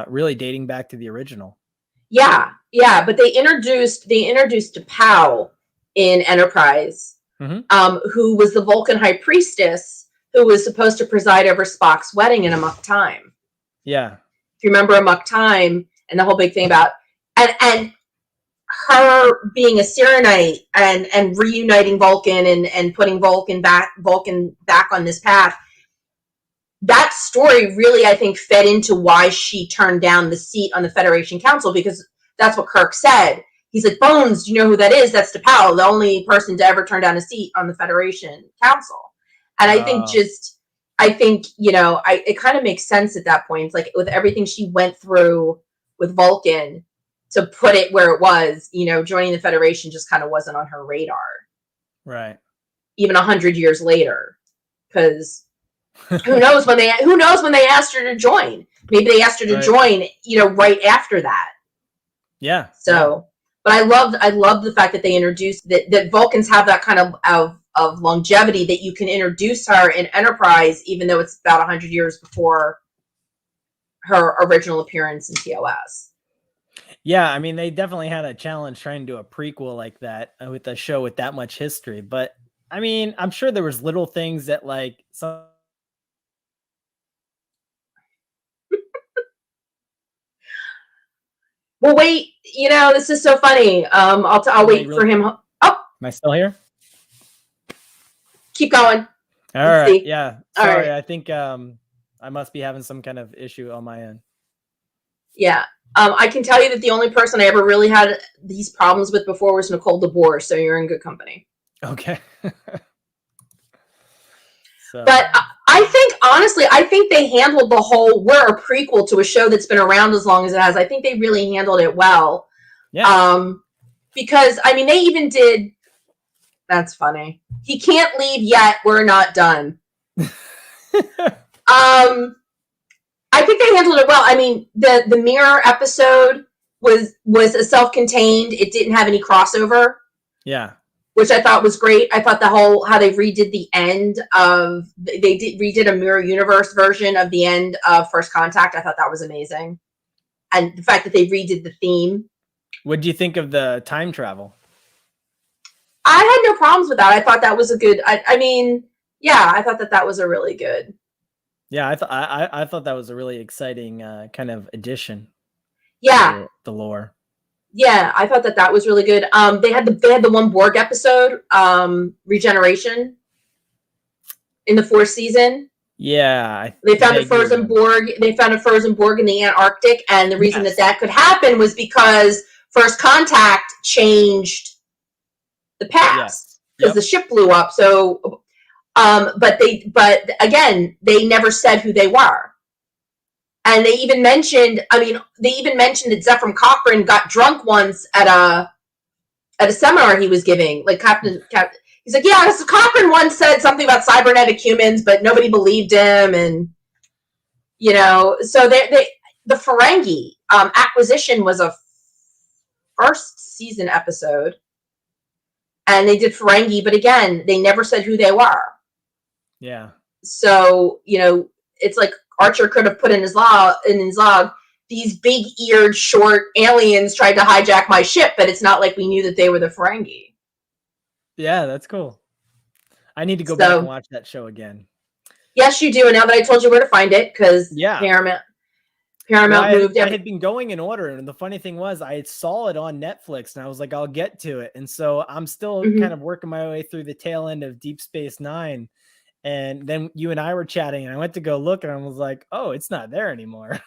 really dating back to the original. Yeah, but they introduced Pow in Enterprise, who was the Vulcan High Priestess, who was supposed to preside over Spock's wedding in Amok Time. Yeah. If you remember Amok Time and the whole big thing about and her being a Serenite and reuniting Vulcan and putting Vulcan back on this path. That story really, I think, fed into why she turned down the seat on the Federation Council, because that's what Kirk said. He's like, Bones, do you know who that is? That's T'Pau, the only person to ever turn down a seat on the Federation Council. And I think, you know, it kind of makes sense at that point. It's like, with everything she went through with Vulcan, to put it where it was, you know, joining the Federation just kind of wasn't on her radar. Right. Even 100 years later. Because who knows when they asked her to join? Maybe they asked her to join, you know, right after that. Yeah. So, but I loved the fact that they introduced that Vulcans have that kind of longevity, that you can introduce her in Enterprise, even though it's about 100 years before her original appearance in TOS. Yeah, I mean, they definitely had a challenge trying to do a prequel like that with a show with that much history. But I mean, I'm sure there was little things that, like, some. Well, wait. You know, this is so funny. I'll wait for him. Oh, am I still here? Keep going. All right. See. Yeah. Sorry, I think I must be having some kind of issue on my end. Yeah. I can tell you that the only person I ever really had these problems with before was Nicole DeBoer, so you're in good company. Okay. But I think, honestly, they handled the whole, we're a prequel to a show that's been around as long as it has. I think they really handled it well. Yeah. Because, I mean, they even did, that's funny. He can't leave yet, we're not done. I think they handled it well. I mean, the mirror episode was a self-contained. It didn't have any crossover. Yeah. Which I thought was great. I thought how they redid the end of, redid a mirror universe version of the end of First Contact. I thought that was amazing. And the fact that they redid the theme. What do you think of the time travel? I had no problems with that. I thought that was a good, I mean, yeah, I thought that was a really good. Yeah, I thought that was a really exciting kind of addition. Yeah, to the lore. Yeah, I thought that was really good. They had the one Borg episode, Regeneration, in the fourth season. Yeah, they found a frozen Borg. They found a frozen Borg in the Antarctic, and the reason that could happen was because First Contact changed the past because the ship blew up. So. But again, they never said who they were. And they even mentioned that Zephram Cochrane got drunk once at a seminar he was giving. Like Captain, he's like, yeah, so Cochrane once said something about cybernetic humans, but nobody believed him. And, you know, so the Ferengi acquisition was a first season episode. And they did Ferengi, but again, they never said who they were. Yeah. So, you know, it's like Archer could have put in his log, these big-eared, short aliens tried to hijack my ship, but it's not like we knew that they were the Ferengi. Yeah, that's cool. I need to go back and watch that show again. Yes, you do. And now that I told you where to find it, because Paramount moved. I had been going in order, and the funny thing was, I saw it on Netflix, and I was like, I'll get to it. And so I'm still kind of working my way through the tail end of Deep Space Nine. And then you and I were chatting, and I went to go look, and I was like, "Oh, it's not there anymore."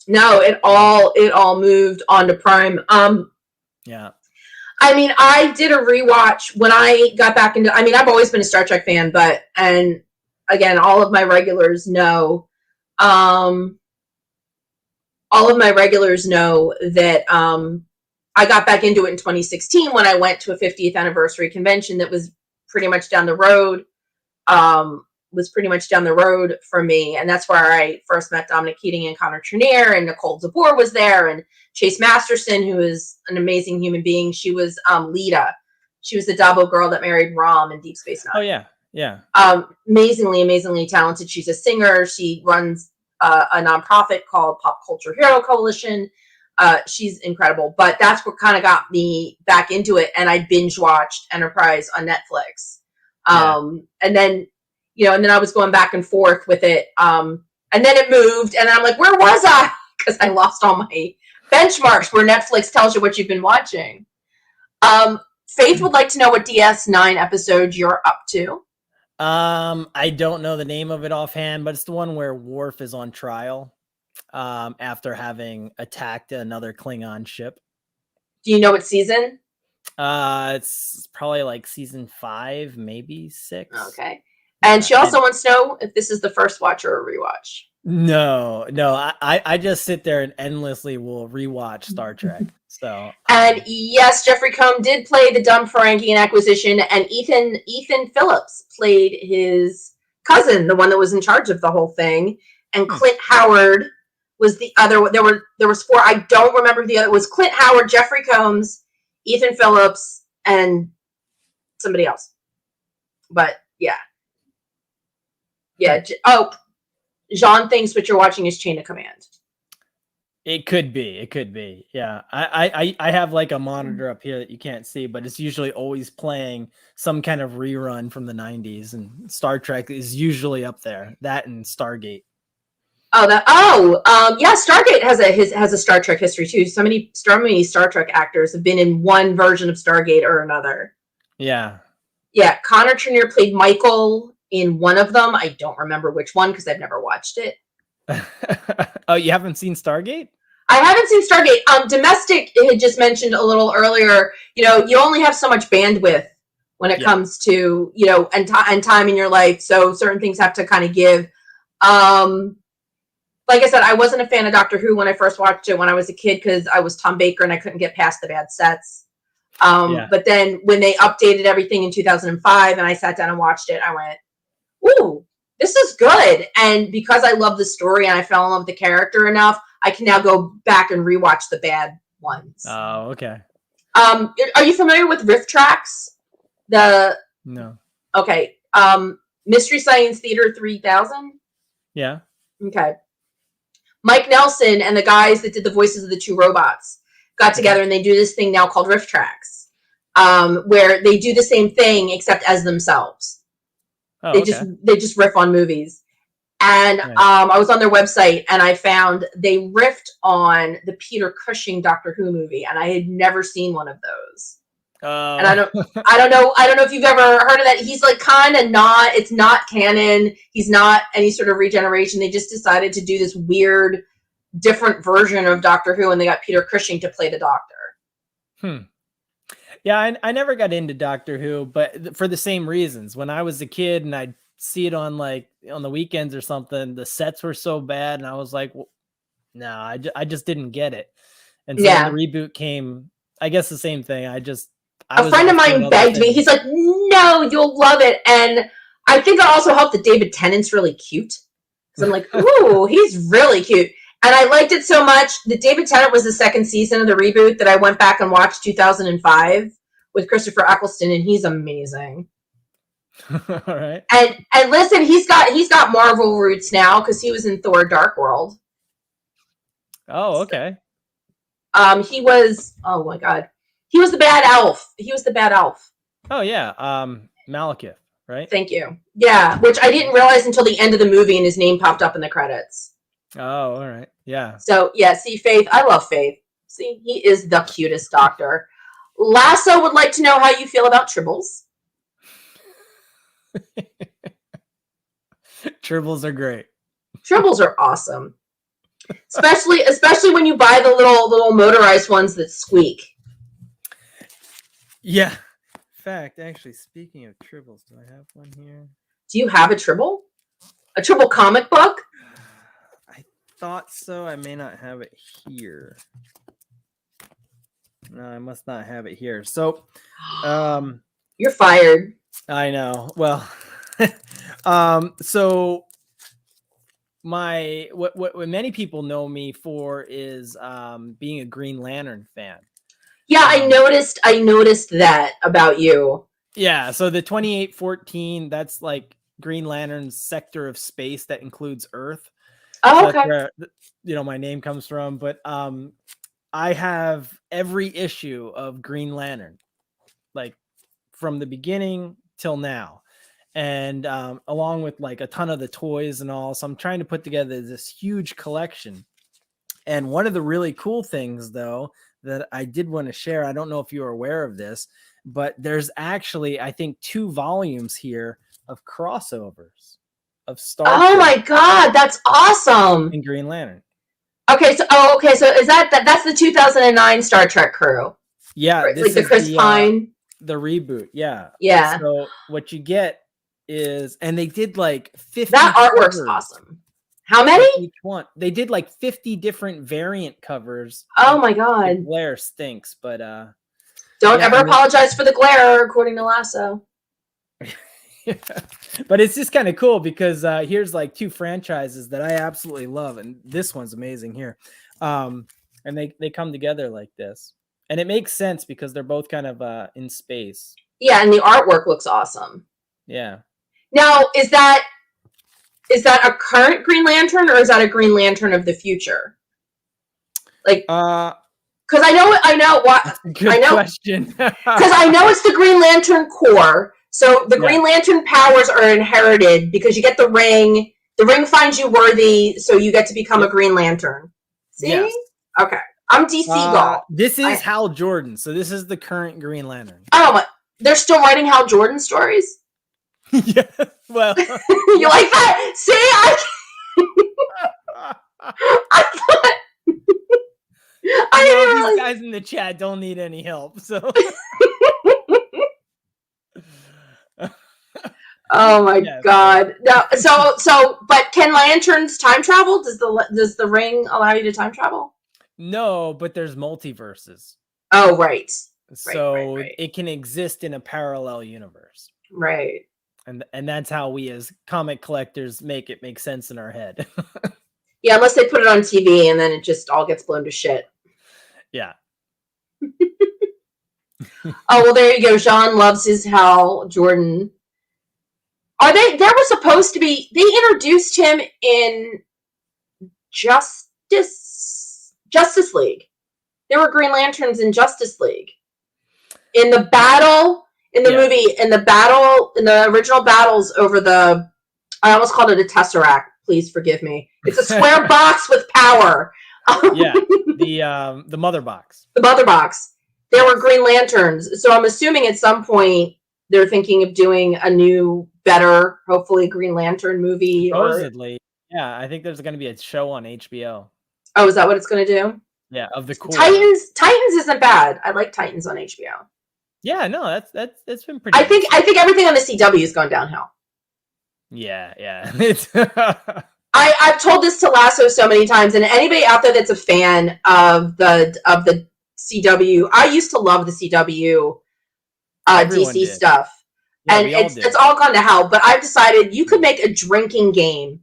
No, it all moved onto Prime. Yeah. I mean, I did a rewatch when I got back into. I mean, I've always been a Star Trek fan, and again, all of my regulars know. All of my regulars know that I got back into it in 2016 when I went to a 50th anniversary convention that was pretty much down the road was pretty much down the road from me. And that's where I first met Dominic Keating and Connor Trenier, and Nicole DeBoer was there, and Chase Masterson, who is an amazing human being. She was Lita. She was the Dabo girl that married Rom in Deep Space Nine. Oh, yeah. Yeah. Amazingly talented. She's a singer. She runs a nonprofit called Pop Culture Hero Coalition. She's incredible. But that's what kind of got me back into it. And I binge watched Enterprise on Netflix. And then, and then I was going back and forth with it. And then it moved, and I'm like, where was I? Because I lost all my benchmarks where Netflix tells you what you've been watching. Faith would like to know what DS9 episode you're up to. I don't know the name of it offhand, but it's the one where Worf is on trial after having attacked another Klingon ship. Do you know what season? It's probably like season 5, maybe 6. Okay. And she also wants to know if this is the first watch or a rewatch. No, I just sit there and endlessly will rewatch Star Trek. So and yes, Jeffrey Combs did play the dumb Ferengi in Acquisition, and Ethan Phillips played his cousin, the one that was in charge of the whole thing. And Clint Howard was the other one. There was 4. I don't remember the other. It was Clint Howard, Jeffrey Combs, Ethan Phillips, and somebody else. But yeah. Jean thinks what you're watching is Chain of Command. It could be. Yeah. I have like a monitor up here that you can't see, but it's usually always playing some kind of rerun from the 90s, and Star Trek is usually up there. That and Stargate. Yeah, Stargate has a Star Trek history too. So many Star Trek actors have been in one version of Stargate or another. Yeah. Yeah, Connor Trenier played Michael in one of them. I don't remember which one because I've never watched it. Oh, you haven't seen Stargate? I haven't seen Stargate. Domestic had just mentioned a little earlier, you only have so much bandwidth when it comes to, and time in your life. So certain things have to kind of give. Like I said, I wasn't a fan of Doctor Who when I first watched it when I was a kid because I was Tom Baker and I couldn't get past the bad sets. But then when they updated everything in 2005 and I sat down and watched it, I went, ooh, this is good. And because I love the story and I fell in love with the character enough, I can now go back and rewatch the bad ones. Oh, okay. Are you familiar with Riff Tracks? No. Okay. Mystery Science Theater 3000? Yeah. Okay. Mike Nelson and the guys that did the voices of the 2 robots got together and they do this thing now called Riff Tracks, where they do the same thing except as themselves. Oh, they just riff on movies. And I was on their website and I found they riffed on the Peter Cushing Doctor Who movie, and I had never seen one of those. And I don't know if you've ever heard of that. He's like kind of it's not canon. He's not any sort of regeneration. They just decided to do this weird, different version of Doctor Who, and they got Peter Cushing to play the Doctor. Yeah, I never got into Doctor Who, but for the same reasons. When I was a kid and I'd see it on the weekends or something, the sets were so bad, and I was like, well, no, I just didn't get it. And so when the reboot came, I guess the same thing. A friend of mine begged me. He's like, no, you'll love it. And I think it also helped that David Tennant's really cute. So I'm like, ooh, he's really cute. And I liked it so much that David Tennant was the second season of the reboot that I went back and watched 2005 with Christopher Eccleston, and he's amazing. All right. And listen, he's got Marvel roots now because he was in Thor: Dark World. Oh, okay. He was, oh my God. He was the bad elf. Oh yeah. Malekith, right? Thank you. Yeah, which I didn't realize until the end of the movie and his name popped up in the credits. Oh, all right. Yeah. So yeah, see, Faith, I love Faith. See, he is the cutest Doctor. Lasso would like to know how you feel about Tribbles. Tribbles are great. Tribbles are awesome. Especially when you buy the little motorized ones that squeak. Yeah. In fact, actually, speaking of Tribbles, do I have one here? Do you have a Tribble? A Tribble comic book? I thought so. I may not have it here. No, I must not have it here. So, you're fired. I know. Well, So what many people know me for is being a Green Lantern fan. Yeah, I noticed that about you. Yeah, so the 2814, that's like Green Lantern's sector of space that includes Earth. Oh, so okay. That's where my name comes from. But I have every issue of Green Lantern, like from the beginning till now. And along with like a ton of the toys and all. So I'm trying to put together this huge collection. And one of the really cool things, though, that I did want to share, I don't know if you're aware of this, but there's actually, I think, 2 volumes here of crossovers of Star Trek. Oh my God, that's awesome! And Green Lantern. Okay, so is that's the 2009 Star Trek crew? Yeah, right? this Like the is Chris Pine, the reboot. Yeah, yeah. So what you get is, and they did like 50. That artwork's awesome. How many? Each one. They did like 50 different variant covers. Oh my God. The glare stinks, but don't ever apologize for the glare, according to Lasso. But it's just kind of cool because here's like 2 franchises that I absolutely love, and this one's amazing here. And they come together like this. And it makes sense because they're both kind of in space. Yeah, and the artwork looks awesome. Yeah. Now, is that a current Green Lantern, or is that a Green Lantern of the future? Like, because I know what. Good question. Because I know it's the Green Lantern core. So the Green Lantern powers are inherited because you get the ring. The ring finds you worthy, so you get to become a Green Lantern. See? Yes. Okay. I'm DC Gall. This is Hal Jordan, so this is the current Green Lantern. Oh, they're still writing Hal Jordan stories? Yeah, well. You like that? See? I thought... I didn't realize... These guys in the chat don't need any help, so... Oh my God! No, so, but can lanterns time travel? Does the ring allow you to time travel? No, but there's multiverses. Oh, right. So it can exist in a parallel universe. Right. And that's how we as comic collectors make it make sense in our head. Yeah, unless they put it on TV and then it just all gets blown to shit. Yeah. Oh, well, there you go. Jean loves his Hal Jordan. There was supposed to be, they introduced him in Justice League. There were Green Lanterns in Justice League. In the battle, in the movie, in the original battles over I almost called it a Tesseract. Please forgive me. It's a square box with power. Yeah, the mother box. The mother box. There were Green Lanterns. So I'm assuming at some point they're thinking of doing a new, better, hopefully Green Lantern movie. Supposedly. Yeah, I think there's going to be a show on HBO. Oh, is that what it's going to do? Yeah, of the cool Titans isn't bad. I like Titans on HBO. Yeah, no, that's been pretty. I think everything on the CW has gone downhill. Yeah. I've told this to Lasso so many times, and anybody out there that's a fan of the CW, I used to love the CW DC did. stuff. Yeah, and it's all gone to hell. But I've decided you could make a drinking game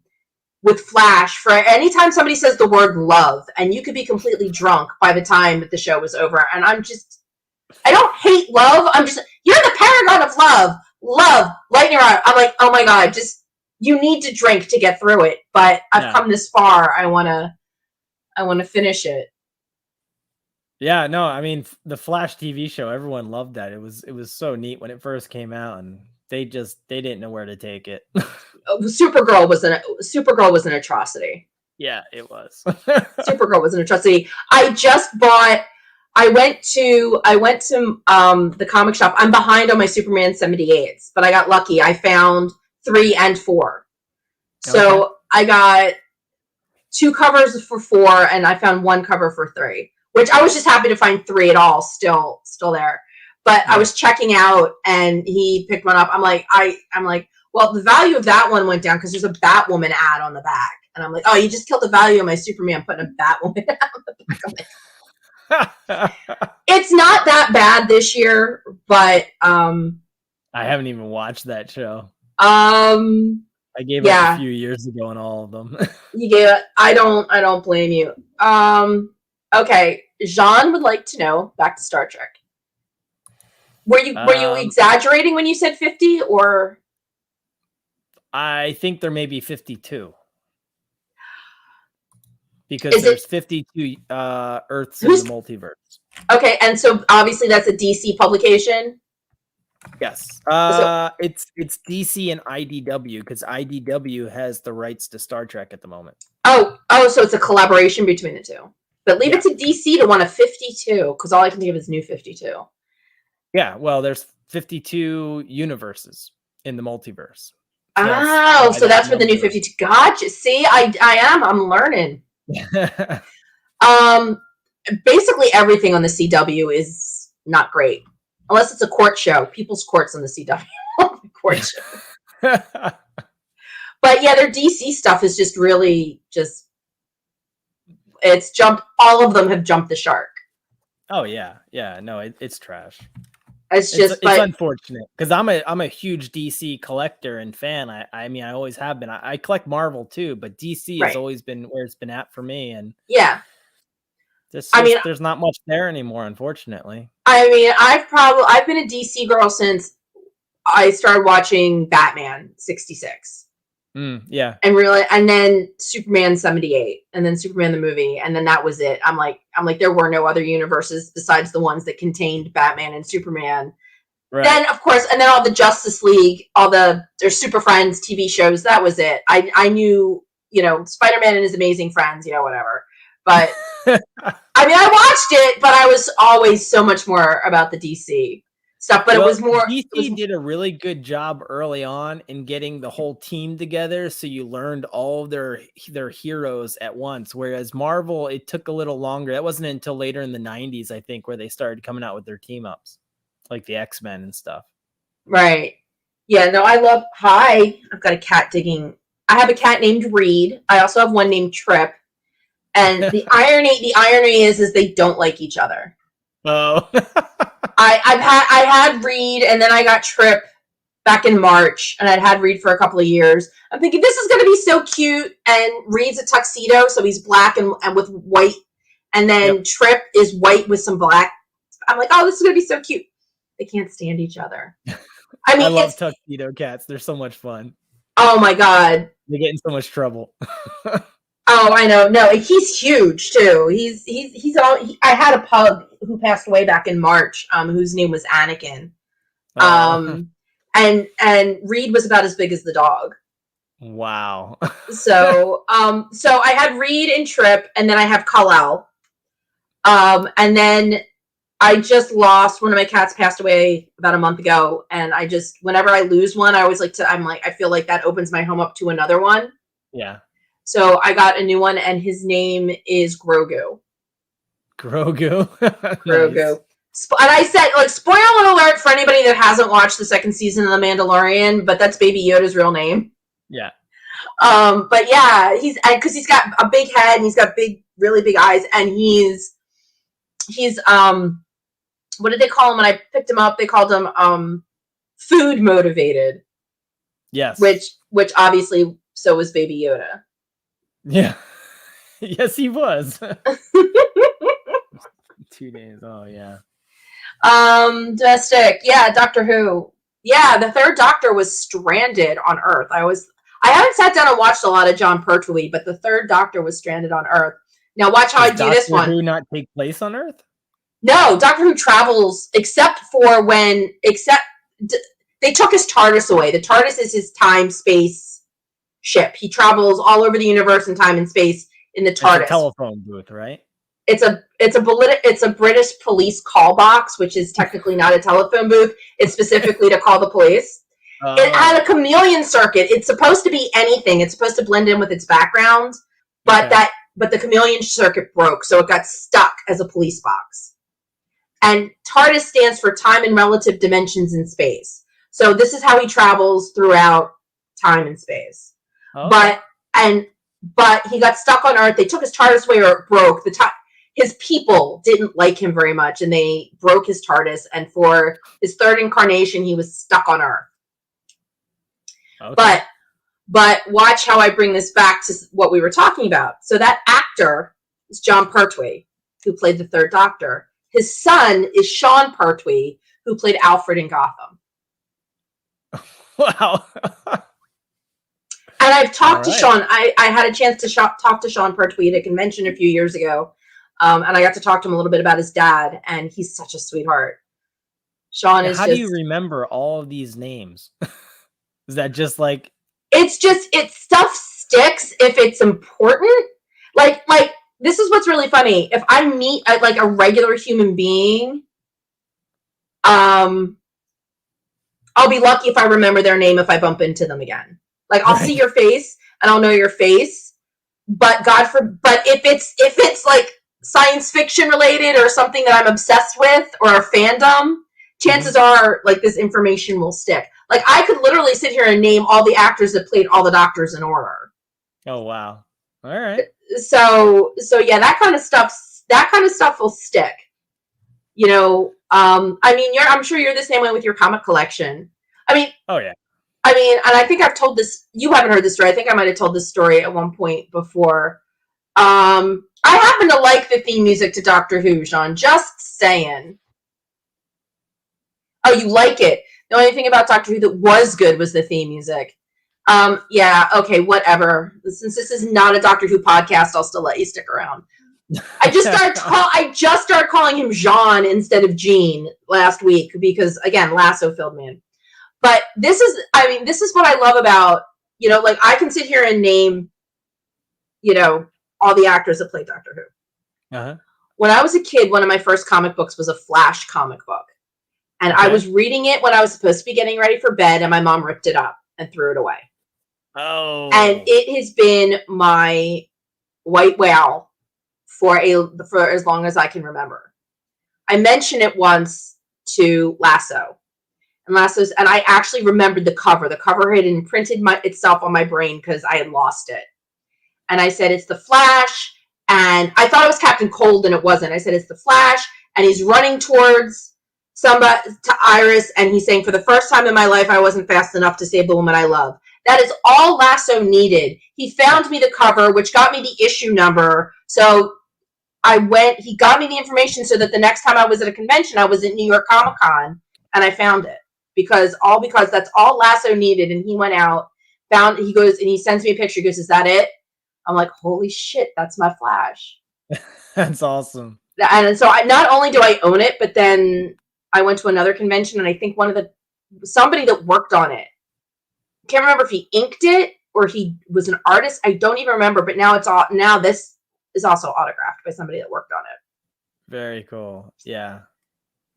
with Flash for any time somebody says the word love, and you could be completely drunk by the time that the show was over. And I don't hate love. You're the paragon of love. Love, light in your eye. I'm like, oh my God, you need to drink to get through it. But I've come this far. I want to finish it. Yeah, no, I mean the Flash TV show, everyone loved that. It was so neat when it first came out, and they didn't know where to take it. Supergirl was an atrocity. Yeah, it was. Supergirl was an atrocity. I went to the comic shop. I'm behind on my Superman 78s, but I got lucky. I found 3 and 4. So okay. I got 2 covers for 4, and I found 1 cover for 3. Which I was just happy to find 3 at all, still there. But I was checking out, and he picked one up. I'm like, well, the value of that one went down because there's a Batwoman ad on the back, and I'm like, oh, you just killed the value of my Superman putting a Batwoman ad on the back of it. It's not that bad this year, but I haven't even watched that show. I gave up a few years ago on all of them. You gave it. I don't blame you. Okay. Jean would like to know, back to Star Trek. Were you exaggerating when you said 50, or? I think there may be 52. Because there's 52 Earths in the multiverse. Okay, and so obviously that's a DC publication? Yes. It's DC and IDW, because IDW has the rights to Star Trek at the moment. Oh, so it's a collaboration between the two. But leave it to DC to want a 52, because all I can think of is New 52. Yeah, well, there's 52 universes in the multiverse. So that's where the New 52. Gotcha. See, I'm learning. Basically everything on the CW is not great, unless it's a court show. People's Courts on the CW. Court show. But yeah, their DC stuff is just really it's jumped. All of them have jumped the shark. Oh yeah, no, it's trash. It's unfortunate, because I'm a huge DC collector and fan. I mean, I always have been. I collect Marvel too, but DC has always been where it's been at for me. And there's not much there anymore, unfortunately. I mean, I've been a DC girl since I started watching Batman 66. Yeah. And then Superman 78, and then Superman the movie, and then that was it. I'm like, there were no other universes besides the ones that contained Batman and Superman. Right. Then, of course, and then all the Justice League, their Super Friends TV shows, that was it. I knew, Spider-Man and his Amazing Friends, whatever. But, I mean, I watched it, but I was always so much more about the DC stuff, but it was more. DC did a really good job early on in getting the whole team together, so you learned all of their heroes at once. Whereas Marvel, it took a little longer. That wasn't until later in the 90s, I think, where they started coming out with their team ups, like the X-Men and stuff. Right. Yeah. No, I love. Hi, I've got a cat digging. I have a cat named Reed. I also have one named Trip. And the irony is they don't like each other. Oh. I had Reed, and then I got Trip back in March, and I'd had Reed for a couple of years. I'm thinking, this is going to be so cute, and Reed's a tuxedo, so he's black and with white, and then Trip is white with some black. I'm like, oh, this is going to be so cute. They can't stand each other. I mean, I love tuxedo cats. They're so much fun. Oh my God. They get in so much trouble. Oh, I know. No, he's huge too. He's all. I had a pug who passed away back in March, whose name was Anakin. And Reed was about as big as the dog. Wow. So I had Reed and Trip, and then I have Kal-El. And then I just lost one of my cats. Passed away about a month ago, and whenever I lose one, I always I feel like that opens my home up to another one. Yeah. So I got a new one, and his name is Grogu. Grogu. Grogu. And I said, spoiler alert for anybody that hasn't watched the second season of The Mandalorian, but that's Baby Yoda's real name. Yeah. But yeah, because he's got a big head, and he's got really big eyes, and he's what did they call him when I picked him up? They called him food motivated. Yes. Which obviously so was Baby Yoda. Yeah. Yes, he was. 2 days. Oh, yeah. Domestic. Yeah, Doctor Who. Yeah, the third Doctor was stranded on Earth. I haven't sat down and watched a lot of John Pertwee, but the third Doctor was stranded on Earth. Now watch how I do this one. Does Doctor Who not take place on Earth? No, Doctor Who travels, except they took his TARDIS away. The TARDIS is his time-space ship. He travels all over the universe in time and space in the TARDIS. It's a telephone booth, right? It's a British police call box, which is technically not a telephone booth. It's specifically to call the police. It had a chameleon circuit. It's supposed to be anything. It's supposed to blend in with its background, but the chameleon circuit broke, so it got stuck as a police box. And TARDIS stands for time and relative dimensions in space. So this is how he travels throughout time and space. Oh. But he got stuck on Earth. They took his TARDIS away, or it broke. His people didn't like him very much, and they broke his TARDIS. And for his third incarnation, he was stuck on Earth. Okay. But watch how I bring this back to what we were talking about. So that actor is John Pertwee, who played the Third Doctor. His son is Sean Pertwee, who played Alfred in Gotham. Wow. And I've talked to All right. Sean. I had a chance to talk to Sean Pertwee at a convention a few years ago. And I got to talk to him a little bit about his dad, and he's such a sweetheart. Sean is How just... do you remember all of these names? Is that just like... It's stuff sticks if it's important. Like this is what's really funny. If I meet like a regular human being, I'll be lucky if I remember their name if I bump into them again. Like I'll see your face and I'll know your face, but but if it's like science fiction related or something that I'm obsessed with or a fandom, chances are like this information will stick. Like I could literally sit here and name all the actors that played all the Doctors in order. Oh wow. All right. So yeah, that kind of stuff will stick. You know, I mean, I'm sure you're the same way with your comic collection. I mean, oh yeah. I mean, and I think I've told this. You haven't heard this story. I think I might have told this story at one point before. I happen to like the theme music to Doctor Who, Sean. Just saying. Oh, you like it? The only thing about Doctor Who that was good was the theme music. Yeah. Okay. Whatever. Since this is not a Doctor Who podcast, I'll still let you stick around. I just started calling him Jean instead of Gene last week because again, Lasso filled me in. But this is what I love about, you know, like I can sit here and name, you know, all the actors that played Doctor Who. Uh-huh. When I was a kid, one of my first comic books was a Flash comic book. And I was reading it when I was supposed to be getting ready for bed, and my mom ripped it up and threw it away. Oh. And it has been my white whale for as long as I can remember. I mentioned it once to Lasso. And I actually remembered the cover. The cover had imprinted itself on my brain because I had lost it. And I said, it's the Flash. And I thought it was Captain Cold, and it wasn't. I said, it's the Flash. And he's running towards to Iris, and he's saying, for the first time in my life, I wasn't fast enough to save the woman I love. That is all Lasso needed. He found me the cover, which got me the issue number. So he got me the information so that the next time I was at a convention, I was at New York Comic Con, and I found it. Because that's all Lasso needed. And he went out, he goes, and he sends me a picture. He goes, is that it? I'm like, holy shit, that's my Flash. That's awesome. And so not only do I own it, but then I went to another convention, and I think somebody that worked on it. I can't remember if he inked it or he was an artist. I don't even remember, but now this is also autographed by somebody that worked on it. Very cool. Yeah.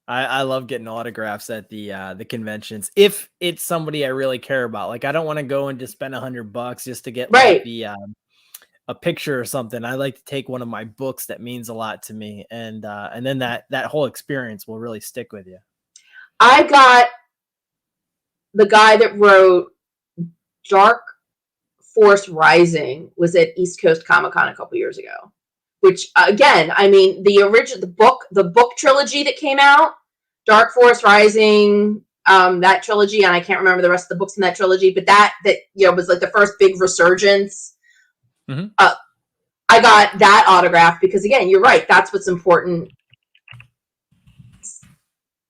I love getting autographs at the conventions. If it's somebody I really care about, like I don't want to go and just spend $100 just to get like a picture or something. I like to take one of my books that means a lot to me, and then that whole experience will really stick with you. I got the guy that wrote Dark Force Rising was at East Coast Comic Con a couple years ago. Which again, I mean, the book trilogy that came out, Dark Force Rising, that trilogy, and I can't remember the rest of the books in that trilogy, but that was like the first big resurgence. Mm-hmm. I got that autograph because again, you're right. That's what's important.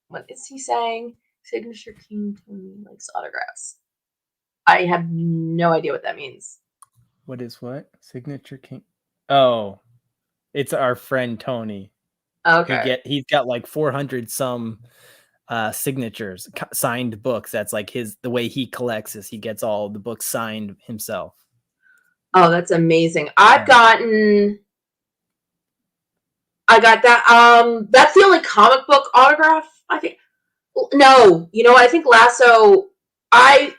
What is he saying? Signature King Tony likes autographs. I have no idea what that means. What is what? Signature King? Oh, it's our friend Tony. Okay. He's got like 400 some signatures, signed books. That's like the way he collects is he gets all the books signed himself. Oh, that's amazing. I got that. That's the only comic book autograph, I think. No, you know what? I think Lasso, I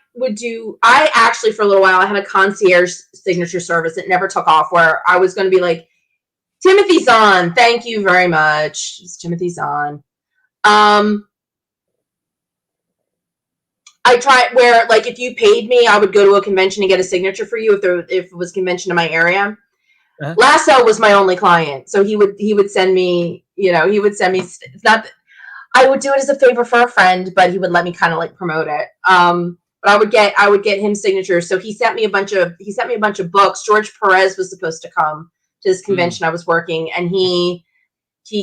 actually, for a little while, I had a concierge signature service that never took off where I was going to be like, Timothy Zahn, thank you very much. It's Timothy Zahn. I tried where, like, if you paid me, I would go to a convention and get a signature for you if it was convention in my area. Uh-huh. Lasso was my only client, so he would send me, it's not that I would do it as a favor for a friend, but he would let me kind of like promote it. but I would get him signatures. So he sent me a bunch of books. George Perez was supposed to come to this convention I was working, and he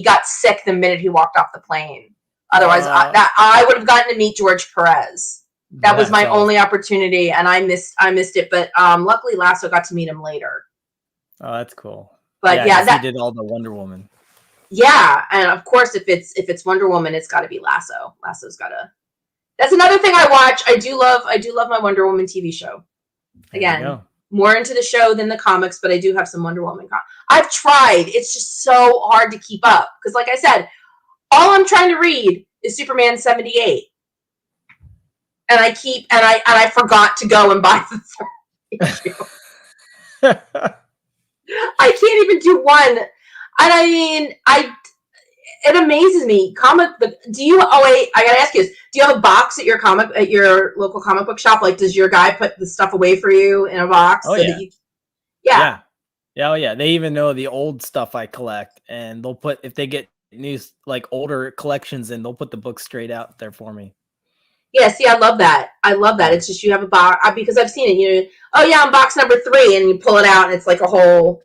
got sick the minute he walked off the plane. Otherwise, I would have gotten to meet George Perez. That was my only opportunity, and I missed it. But luckily, Lasso got to meet him later. Oh, that's cool. But he did all the Wonder Woman. Yeah, and of course, if it's Wonder Woman, it's got to be Lasso. Lasso's got to. That's another thing I watch. I do love my Wonder Woman TV show. Again, more into the show than the comics, but I do have some Wonder Woman. I've tried. It's just so hard to keep up because, like I said, all I'm trying to read is Superman 78, and I forgot to go and buy the third issue. I can't even do one. And I mean, it amazes me. Do you? Oh wait, I gotta ask you this: do you have a box at your local comic book shop? Like, does your guy put the stuff away for you in a box? Oh, yeah. Yeah. Oh yeah. They even know the old stuff I collect, and they'll put, if they get new, like older collections in, they'll put the books straight out there for me. Yeah, see, I love that. It's just you have a box, because I've seen it. Oh yeah, I'm box number 3, and you pull it out, and it's like a whole.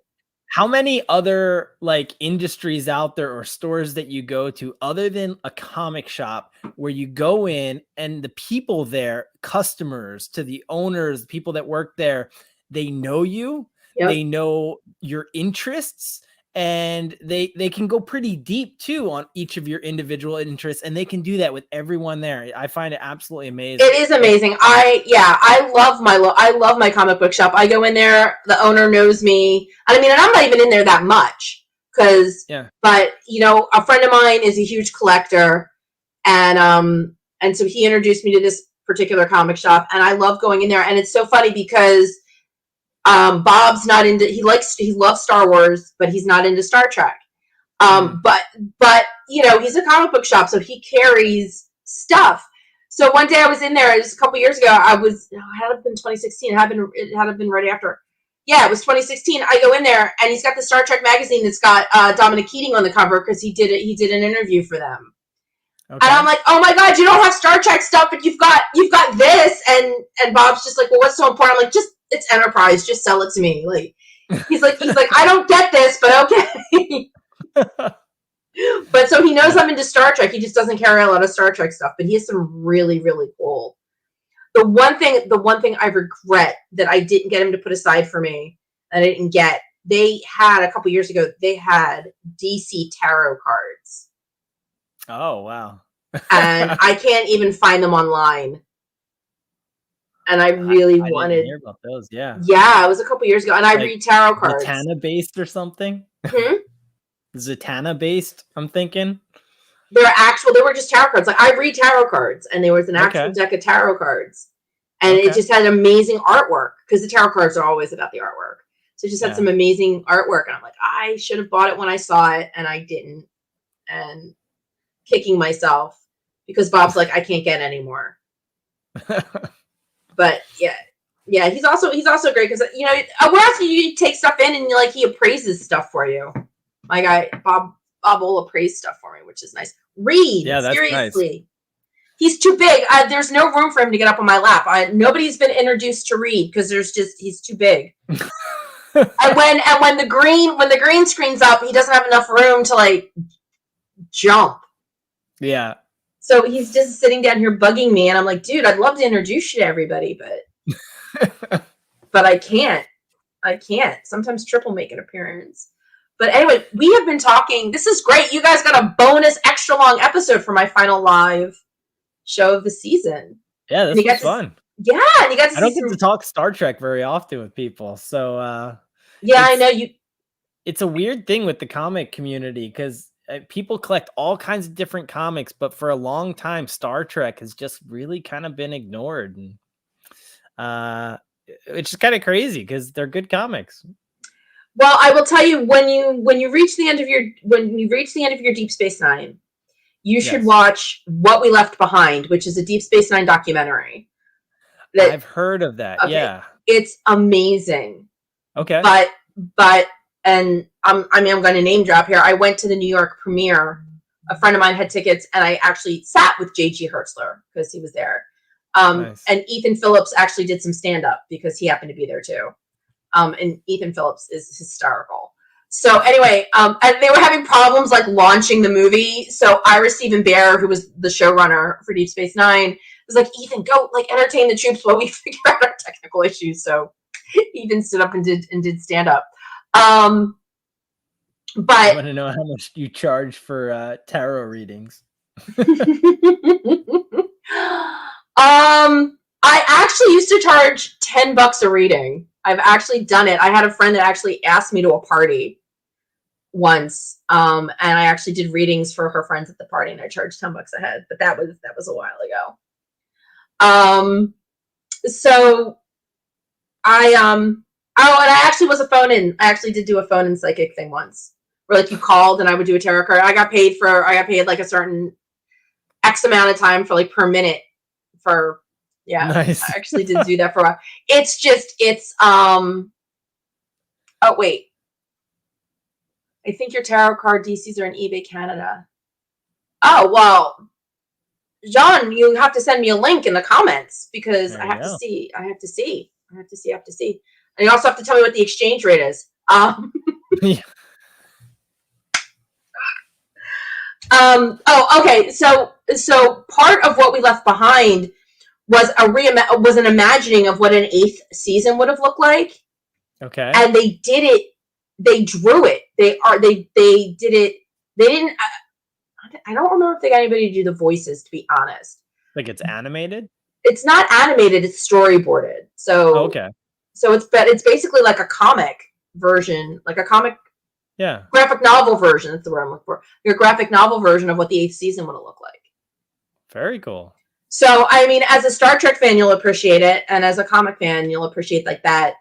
How many other like industries out there or stores that you go to other than a comic shop where you go in and the people there, customers to the owners, the people that work there, they know you, they know your interests, and they can go pretty deep too on each of your individual interests, and they can do that with everyone there. I find it absolutely amazing. It is amazing. I love my comic book shop. I go in there, the owner knows me. I mean, and I'm not even in there that much but a friend of mine is a huge collector, and so he introduced me to this particular comic shop, and I love going in there. And it's so funny because Bob's not into, he loves Star Wars, but he's not into Star Trek. But he's a comic book shop, so he carries stuff. So one day I was in there, it was a couple years ago. It had been 2016. It had been right after. Yeah, it was 2016. I go in there, and he's got the Star Trek magazine that's got Dominic Keating on the cover because he did an interview for them. Okay. And I'm like, oh my God, you don't have Star Trek stuff, but you've got this. And Bob's just like, well, what's so important? I'm like, it's Enterprise. Just sell it to me. Like, he's like, I don't get this, but okay. But so he knows I'm into Star Trek. He just doesn't carry a lot of Star Trek stuff, but he has some really, really cool. The one thing I regret that I didn't get him to put aside for me, that I didn't get, they had a couple years ago, they had DC tarot cards. Oh, wow. And I can't even find them online. And I really wanted didn't hear about those. Yeah. Yeah, it was a couple years ago. And I read tarot cards. Zatanna based or something? Zatanna based, I'm thinking. They were just tarot cards. Like, I read tarot cards, and there was an actual deck of tarot cards. And it just had amazing artwork, because the tarot cards are always about the artwork. So it just had some amazing artwork. And I'm like, I should have bought it when I saw it, and I didn't. And kicking myself because Bob's like, I can't get any more. But yeah, he's also great because we're asking you to take stuff in, and he appraises stuff for you. My guy Bob will appraise stuff for me, which is nice. Read, that's seriously. Nice. He's too big. There's no room for him to get up on my lap. Nobody's been introduced to Reed because he's too big. and when the green screen's up, he doesn't have enough room to jump. Yeah. So he's just sitting down here bugging me, and I'm like, dude, I'd love to introduce you to everybody, but I can't. Sometimes Triple make an appearance. But anyway, we have been talking. This is great. You guys got a bonus extra long episode for my final live show of the season. Yeah, this was fun. Yeah, and you got to I don't get to talk Star Trek very often with people. So I know you. It's a weird thing with the comic community because people collect all kinds of different comics, but for a long time, Star Trek has just really kind of been ignored, and it's just kind of crazy because they're good comics. Well, I will tell you, when you reach the end of your Deep Space Nine, you should watch What We Left Behind, which is a Deep Space Nine documentary. I've heard of that. Okay. Yeah, it's amazing. Okay, but and I'm going to name drop here. I went to the New York premiere. A friend of mine had tickets, and I actually sat with J.G. Hertzler because he was there. Nice. And Ethan Phillips actually did some stand-up because he happened to be there too. And Ethan Phillips is hysterical. So anyway, and they were having problems like launching the movie. So Ira Steven Behr, who was the showrunner for Deep Space Nine, was like, Ethan, go like entertain the troops while we figure out our technical issues. So Ethan stood up and did stand up. But I want to know how much you charge for tarot readings. I actually used to charge $10 a reading. I've actually done it. I had a friend that actually asked me to a party once, and I actually did readings for her friends at the party, and I charged $10 a head. But that was a while ago. So I and I actually was a phone-in. I actually did do a phone-in psychic thing once, where like you called and I would do a tarot card. I got paid like a certain X amount of time for like per minute for. Yeah, nice. I actually did do that for a while. It's oh wait. I think your tarot card DCs are in eBay Canada. Oh, well, John, you have to send me a link in the comments because I have to see. And you also have to tell me what the exchange rate is. Yeah. Oh, okay. So part of what we left behind was an imagining of what an 8th season would have looked like. Okay. And they did it. They drew it. They did it. They didn't. I don't remember if they got anybody to do the voices, to be honest. Like it's animated? It's not animated. It's storyboarded. So okay. So it's basically like a comic version, like a comic. Yeah. Graphic novel version. That's the word I'm looking for. Your graphic novel version of what the 8th season would have looked like. Very cool. So, I mean, as a Star Trek fan, you'll appreciate it. And as a comic fan, you'll appreciate like that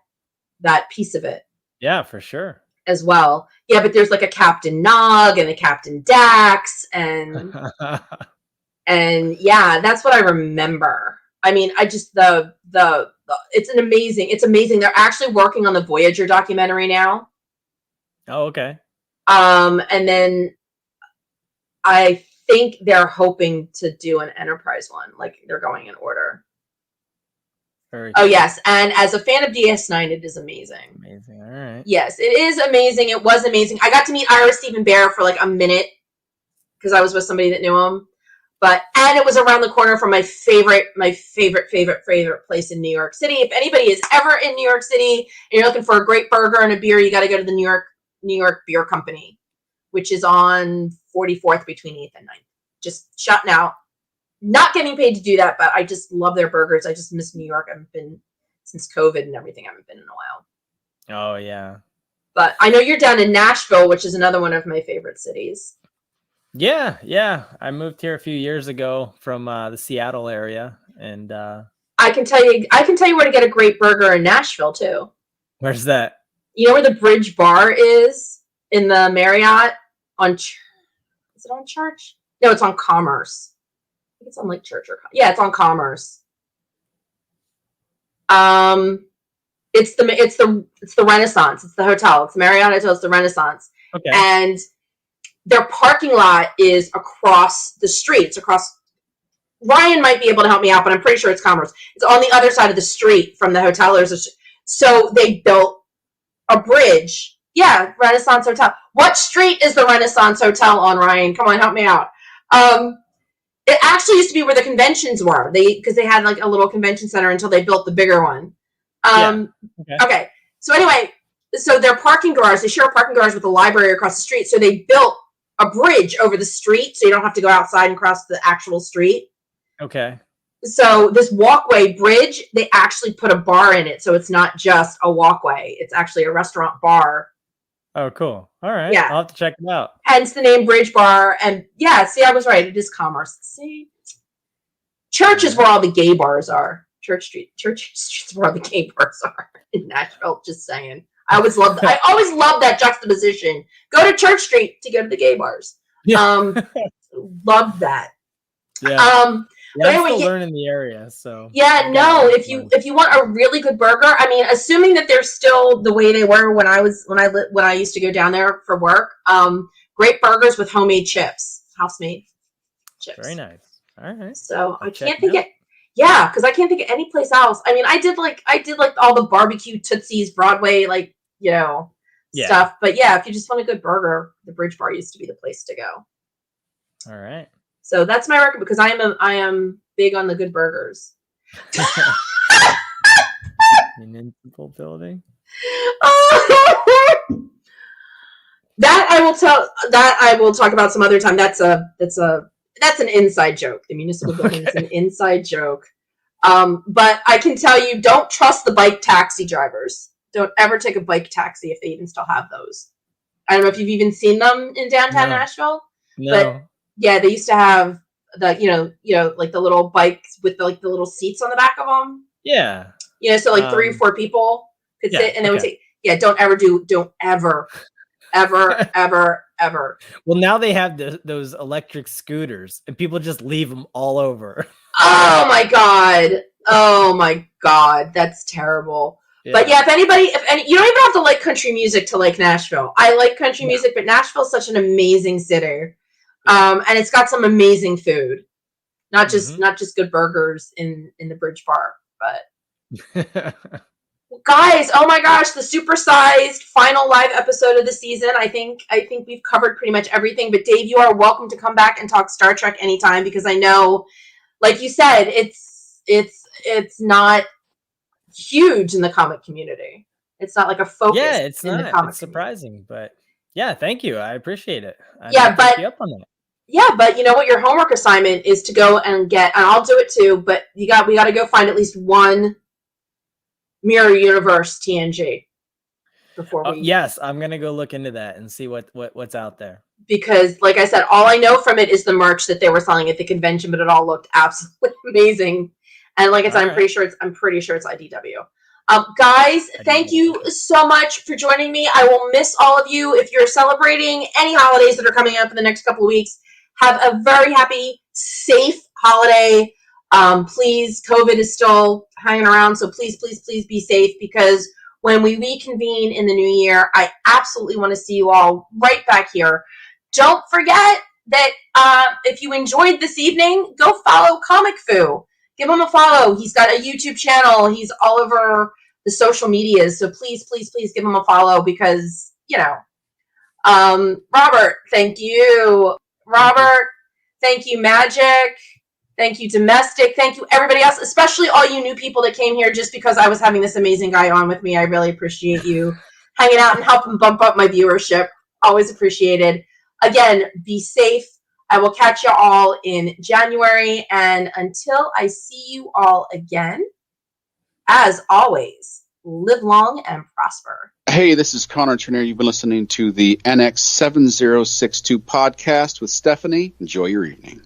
piece of it. Yeah, for sure. As well. Yeah, but there's like a Captain Nog and a Captain Dax and yeah, that's what I remember. I mean, I just it's amazing. They're actually working on the Voyager documentary now. Oh, okay. And then I think they're hoping to do an Enterprise one, like they're going in order. Very oh cool. yes, and as a fan of DS9, it is amazing. Amazing. All right. Yes, it is amazing. It was amazing. I got to meet Ira Steven Behr for like a minute because I was with somebody that knew him. And it was around the corner from my favorite place in New York City. If anybody is ever in New York City and you're looking for a great burger and a beer, you got to go to the New York Beer Company, which is on 44th between 8th and 9th. Just shouting out. Not getting paid to do that, but I just love their burgers. I just miss New York. I haven't been since COVID and everything. I haven't been in a while. Oh, yeah. But I know you're down in Nashville, which is another one of my favorite cities. Yeah. I moved here a few years ago from the Seattle area, and I can tell you where to get a great burger in Nashville too. Where's that? You know where the Bridge Bar is in the Marriott is it on Church? No, it's on Commerce. I think it's on like Church or it's on Commerce. It's the Renaissance. It's the hotel. It's the Marriott Hotel. It's the Renaissance. Okay. And their parking lot is across the street. It's across. Ryan might be able to help me out, but I'm pretty sure it's Commerce. It's on the other side of the street from the hotel. So they built a bridge. Yeah, Renaissance Hotel. What street is the Renaissance Hotel on, Ryan? Come on, help me out. It actually used to be where the conventions were. Because they had like a little convention center until they built the bigger one. Okay. So anyway, so their parking garage, they share a parking garage with the library across the street. So they built a bridge over the street so you don't have to go outside and cross the actual street. Okay. So this walkway bridge, they actually put a bar in it. So it's not just a walkway. It's actually a restaurant bar. Oh, cool. All right. Yeah. I'll have to check it out. Hence the name Bridge Bar. And yeah, see, I was right. It is Commerce. See? Church is where all the gay bars are. Church Street's where all the gay bars are in Nashville. Just saying. I always love that. I always love that juxtaposition. Go to Church Street to go to the gay bars. Yeah. Love that. Yeah. I'm still learning the area, so yeah. No, if you want a really good burger, I mean, assuming that they're still the way they were when I used to go down there for work. Great burgers with homemade chips, house-made chips. Very nice. All right. So I can't think it. Yeah, because I can't think of any place else. I mean, I did like all the barbecue Tootsie's Broadway, like, you know, stuff. But yeah, if you just want a good burger, the Bridge Bar used to be the place to go. All right. So that's my record, because I am big on the good burgers. Municipal building. That I will talk about some other time. That's an inside joke. The municipal building is an inside joke. But I can tell you, don't trust the bike taxi drivers. Don't ever take a bike taxi if they even still have those. I don't know if you've even seen them in downtown Nashville. No. But yeah, they used to have the, you know, like the little bikes with the little seats on the back of them. Yeah. You know, so like 3 or 4 people could sit, and they would take. Yeah, don't ever, ever. Well, now they have those electric scooters, and people just leave them all over. Oh my god, that's terrible. Yeah. But yeah, if you don't even have to like country music to like Nashville. I like country music, but Nashville's such an amazing city, and it's got some amazing food, not just good burgers in the Bridge Bar, but. Guys, oh my gosh, the supersized final live episode of the season. I think we've covered pretty much everything, but Dave, you are welcome to come back and talk Star Trek anytime, because I know, like you said, it's not huge in the comic community. It's not like a focus. Yeah, it's in not. The comic it's surprising, community. But yeah, thank you. I appreciate it. But you up on that. Yeah, but you know what? Your homework assignment is to go and get, and I'll do it too, but we got to go find at least one Mirror Universe TNG before we. Yes, I'm gonna go look into that and see what's out there. Because, like I said, all I know from it is the merch that they were selling at the convention, but it all looked absolutely amazing. And like I said, I'm pretty sure it's IDW. Guys, thank you so much for joining me. I will miss all of you. If you're celebrating any holidays that are coming up in the next couple of weeks, have a very happy, safe holiday. Please, COVID is still hanging around, so please be safe, because when we reconvene in the new year, I absolutely want to see you all right back here. Don't forget that if you enjoyed this evening, go follow Comic Foo. Give him a follow. He's got a YouTube channel. He's all over the social medias, so please give him a follow, because, you know. Robert, thank you. Robert, thank you, Magic. Thank you, Domestic. Thank you, everybody else, especially all you new people that came here just because I was having this amazing guy on with me. I really appreciate you hanging out and helping bump up my viewership. Always appreciated. Again, be safe. I will catch you all in January. And until I see you all again, as always, live long and prosper. Hey, this is Connor Turner. You've been listening to the NX7062 podcast with Stephanie. Enjoy your evening.